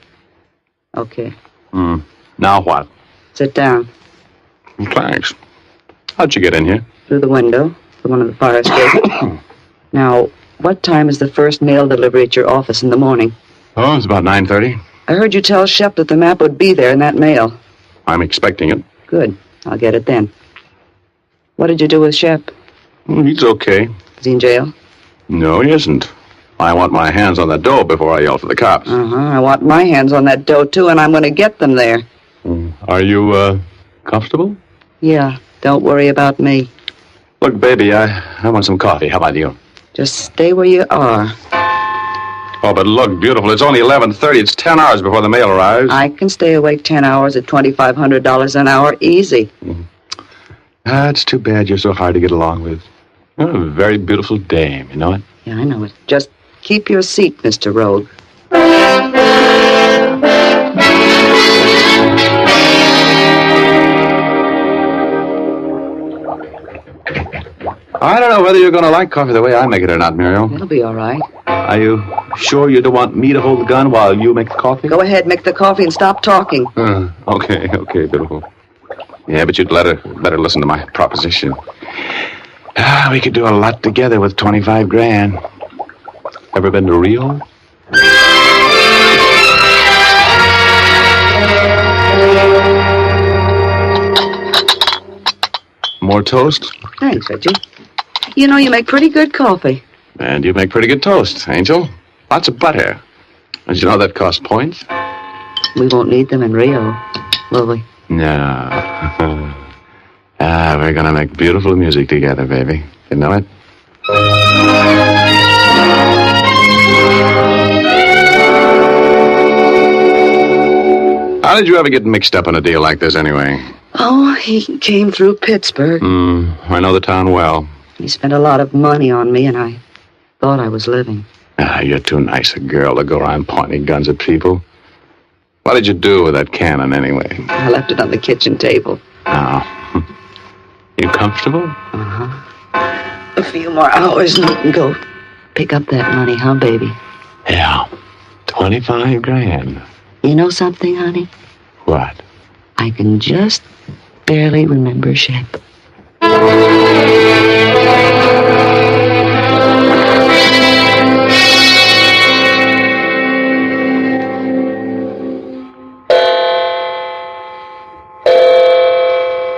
Okay. Now what? Sit down. Thanks. How'd you get in here? Through the window, the one of the fire escape. Now, what time is the first mail delivery at your office in the morning? Oh, it's about 9:30. I heard you tell Shep that the map would be there in that mail. I'm expecting it. Good. I'll get it then. What did you do with Shep? He's okay. Is he in jail? No, he isn't. I want my hands on that dough before I yell for the cops. I want my hands on that dough, too, and I'm going to get them there. Are you, comfortable? Yeah, don't worry about me. Look, baby, I want some coffee. How about you? Just stay where you are. Oh, but look, beautiful, it's only 11:30. It's 10 hours before the mail arrives. I can stay awake 10 hours at $2,500 an hour, easy. It's too bad you're so hard to get along with. You're a very beautiful dame, you know it? Yeah, I know it. Just keep your seat, Mr. Rogue. I don't know whether you're going to like coffee the way I make it or not, Muriel. It'll be all right. Are you sure you don't want me to hold the gun while you make the coffee? Go ahead, make the coffee and stop talking. Okay, beautiful. Yeah, but you'd better listen to my proposition. We could do a lot together with 25 grand. Ever been to Rio? More toast? Thanks, Reggie. You know, you make pretty good coffee. And you make pretty good toast, Angel. Lots of butter. Did you know that costs points? We won't need them in Rio, will we? No. We're gonna make beautiful music together, baby. You know it? How did you ever get mixed up in a deal like this, anyway? Oh, he came through Pittsburgh. I know the town well. He spent a lot of money on me, and I thought I was living. You're too nice a girl to go around pointing guns at people. What did you do with that cannon, anyway? I left it on the kitchen table. Oh. You comfortable? Uh-huh. A few more hours and you can go pick up that money, huh, baby? Yeah. 25 grand. You know something, honey? What? I can just barely remember Shep.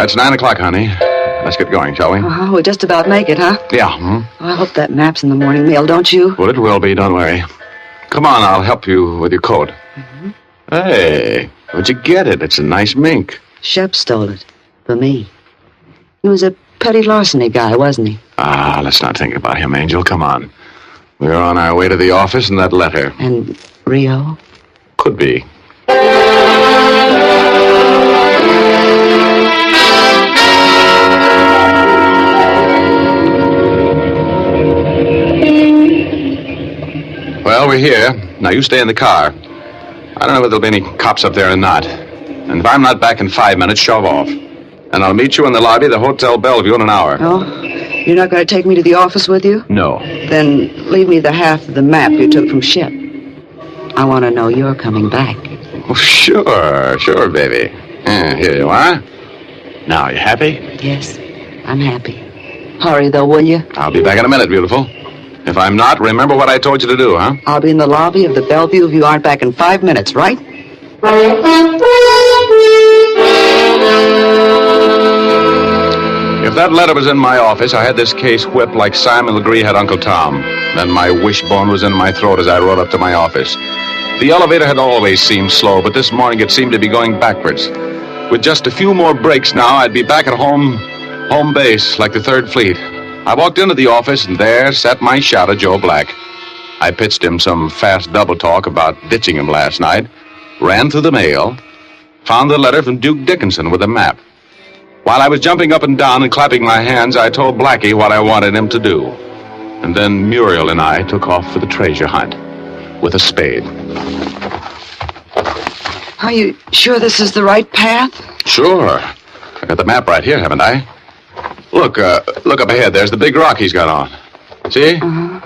It's 9 o'clock, honey. Let's get going, shall we? We'll just about make it, huh? Yeah. I hope that map's in the morning mail, don't you? Well, it will be, don't worry. Come on, I'll help you with your coat. Mm-hmm. Hey, where'd you get it? It's a nice mink. Shep stole it. For me. He was a petty larceny guy, wasn't he? Let's not think about him, Angel. Come on. We're on our way to the office and that letter. And Rio? Could be. Well, we're here. Now, you stay in the car. I don't know whether there'll be any cops up there or not. And if I'm not back in 5 minutes, shove off. And I'll meet you in the lobby of the Hotel Bellevue in an hour. Oh? You're not going to take me to the office with you? No. Then leave me the half of the map you took from Shep. I want to know you're coming back. Oh, sure, baby. Here you are. Now, you happy? Yes, I'm happy. Hurry, though, will you? I'll be back in a minute, beautiful. If I'm not, remember what I told you to do, huh? I'll be in the lobby of the Bellevue if you aren't back in 5 minutes, right? If that letter was in my office, I had this case whipped like Simon Legree had Uncle Tom. Then my wishbone was in my throat as I rode up to my office. The elevator had always seemed slow, but this morning it seemed to be going backwards. With just a few more breaks now, I'd be back at home base, like the 3rd Fleet. I walked into the office, and there sat my shadow, Joe Black. I pitched him some fast double talk about ditching him last night, ran through the mail, found the letter from Duke Dickinson with a map. While I was jumping up and down and clapping my hands, I told Blackie what I wanted him to do. And then Muriel and I took off for the treasure hunt with a spade. Are you sure this is the right path? Sure. I got the map right here, haven't I? Look up ahead. There's the big rock he's got on. See? Uh-huh.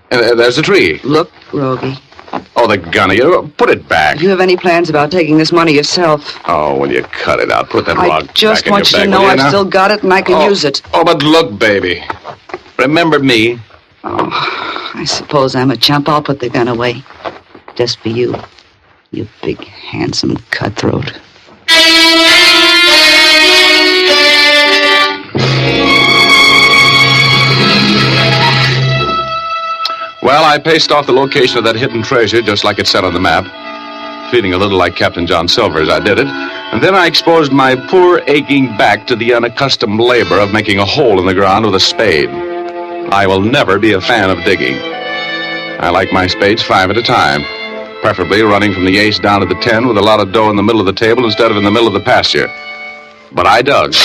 And there's the tree. Look, Rogie. Oh, the gun. You put it back. Do you have any plans about taking this money yourself? Oh, will you cut it out? Put that rock I just back in want your you bag, to know will you I've now? still got it and I can use it. Oh, but look, baby. Remember me? Oh, I suppose I'm a chump. I'll put the gun away. Just for you. You big, handsome cutthroat. Well, I paced off the location of that hidden treasure just like it said on the map, feeling a little like Captain John Silver as I did it, and then I exposed my poor, aching back to the unaccustomed labor of making a hole in the ground with a spade. I will never be a fan of digging. I like my spades 5 at a time, preferably running from the ace down to the 10 with a lot of dough in the middle of the table instead of in the middle of the pasture. But I dug.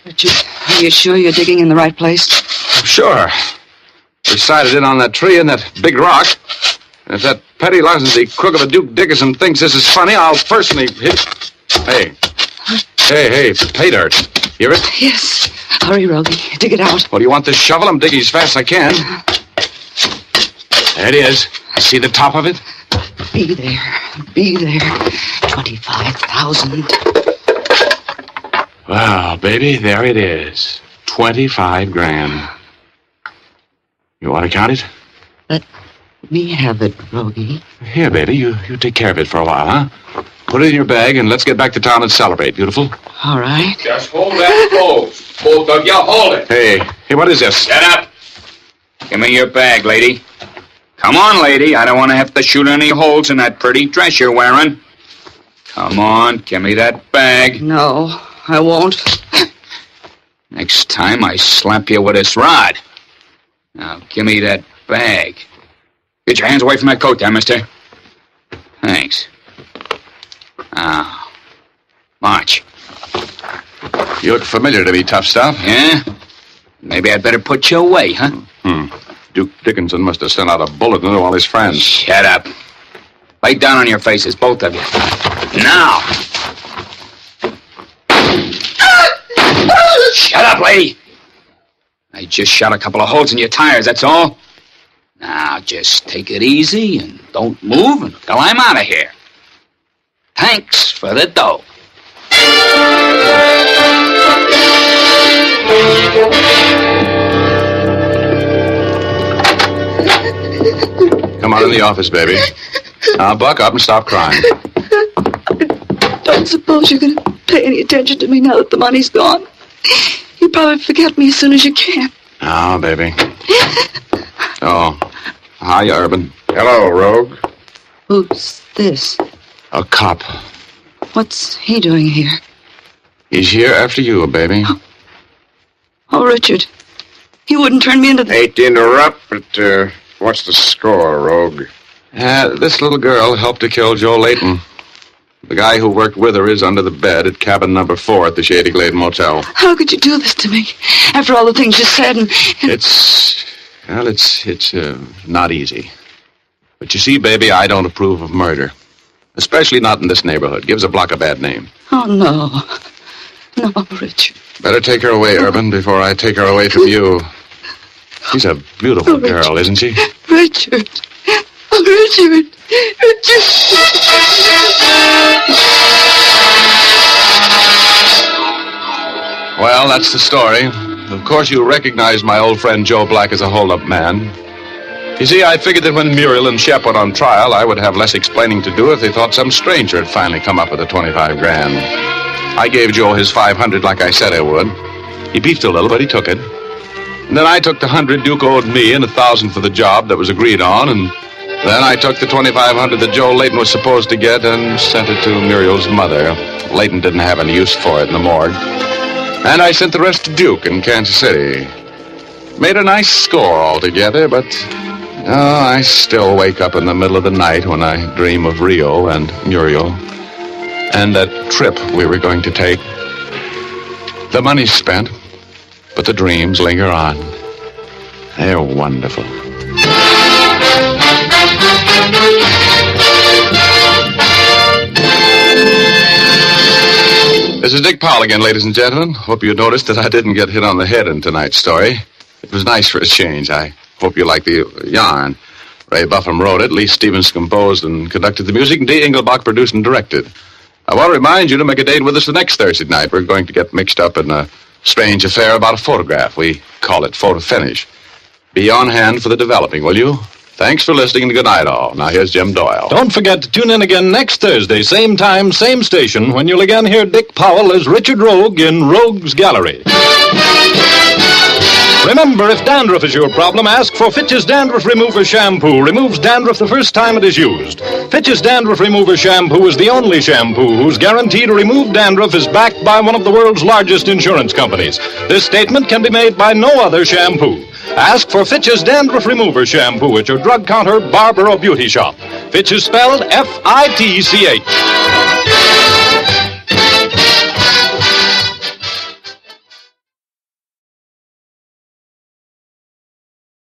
Richard, are you sure you're digging in the right place? Sure. We sighted in on that tree and that big rock. And if that petty larceny crook of a Duke Dickinson thinks this is funny, I'll personally hit... Hey, pay dirt. Hear it? Yes. Hurry, Rogie. Dig it out. Well, do you want this shovel? I'm digging as fast as I can. There it is. See the top of it? Be there. 25,000. Well, baby, there it is. 25 grand. You want to count it? Let me have it, Rogie. Here, baby, you take care of it for a while, huh? Put it in your bag and let's get back to town and celebrate, beautiful. All right. Just hold that close. Both of you, hold it. Hey, what is this? Shut up. Give me your bag, lady. Come on, lady. I don't want to have to shoot any holes in that pretty dress you're wearing. Come on, give me that bag. No, I won't. Next time I slap you with this rod. Now, give me that bag. Get your hands away from that coat there, mister. Thanks. Now, march. You look familiar to me, tough stuff. Yeah? Maybe I'd better put you away, huh? Duke Dickinson must have sent out a bulletin to all his friends. Shut up. Lay down on your faces, both of you. Now! Shut up, lady! I just shot a couple of holes in your tires, that's all. Now, just take it easy and don't move until I'm out of here. Thanks for the dough. Come on in the office, baby. Now, buck up and stop crying. Don't suppose you're going to pay any attention to me now that the money's gone. You probably forget me as soon as you can. Oh, baby. Oh, hi, Urban. Hello, Rogue. Who's this? A cop. What's he doing here? He's here after you, baby. Oh, Richard. He wouldn't turn me into the... Hate to interrupt, but, what's the score, Rogue? This little girl helped to kill Joe Layton. The guy who worked with her is under the bed at cabin number 4 at the Shady Glade Motel. How could you do this to me? After all the things you said and... It's not easy. But you see, baby, I don't approve of murder. Especially not in this neighborhood. Gives a block a bad name. Oh, no. No, Richard. Better take her away, Urban, before I take her away from you. She's a beautiful girl, isn't she? Richard. Oh, Richard. Richard. Well, that's the story. Of course, you recognize my old friend Joe Black as a hold-up man. You see, I figured that when Muriel and Shep went on trial, I would have less explaining to do if they thought some stranger had finally come up with the 25 grand. I gave Joe his 500 like I said I would. He beefed a little, but he took it. And then I took the 100 Duke owed me and 1,000 for the job that was agreed on, and then I took the 2,500 that Joe Layton was supposed to get and sent it to Muriel's mother. Layton didn't have any use for it in the morgue. And I sent the rest to Duke in Kansas City. Made a nice score altogether, but I still wake up in the middle of the night when I dream of Rio and Muriel and that trip we were going to take. The money's spent, but the dreams linger on. They're wonderful. This is Dick Powell again, ladies and gentlemen. Hope you noticed that I didn't get hit on the head in tonight's story. It was nice for a change. I hope you like the yarn. Ray Buffum wrote it, Lee Stevens composed and conducted the music, and D. Engelbach produced and directed. I want to remind you to make a date with us the next Thursday night. We're going to get mixed up in a strange affair about a photograph. We call it photo finish. Be on hand for the developing, will you? Thanks for listening and good night all. Now here's Jim Doyle. Don't forget to tune in again next Thursday, same time, same station, when you'll again hear Dick Powell as Richard Rogue in Rogue's Gallery. Remember, if dandruff is your problem, ask for Fitch's Dandruff Remover Shampoo. Removes dandruff the first time it is used. Fitch's Dandruff Remover Shampoo is the only shampoo whose guarantee to remove dandruff is backed by one of the world's largest insurance companies. This statement can be made by no other shampoo. Ask for Fitch's Dandruff Remover Shampoo at your drug counter, barber, or beauty shop. Fitch is spelled F-I-T-C-H.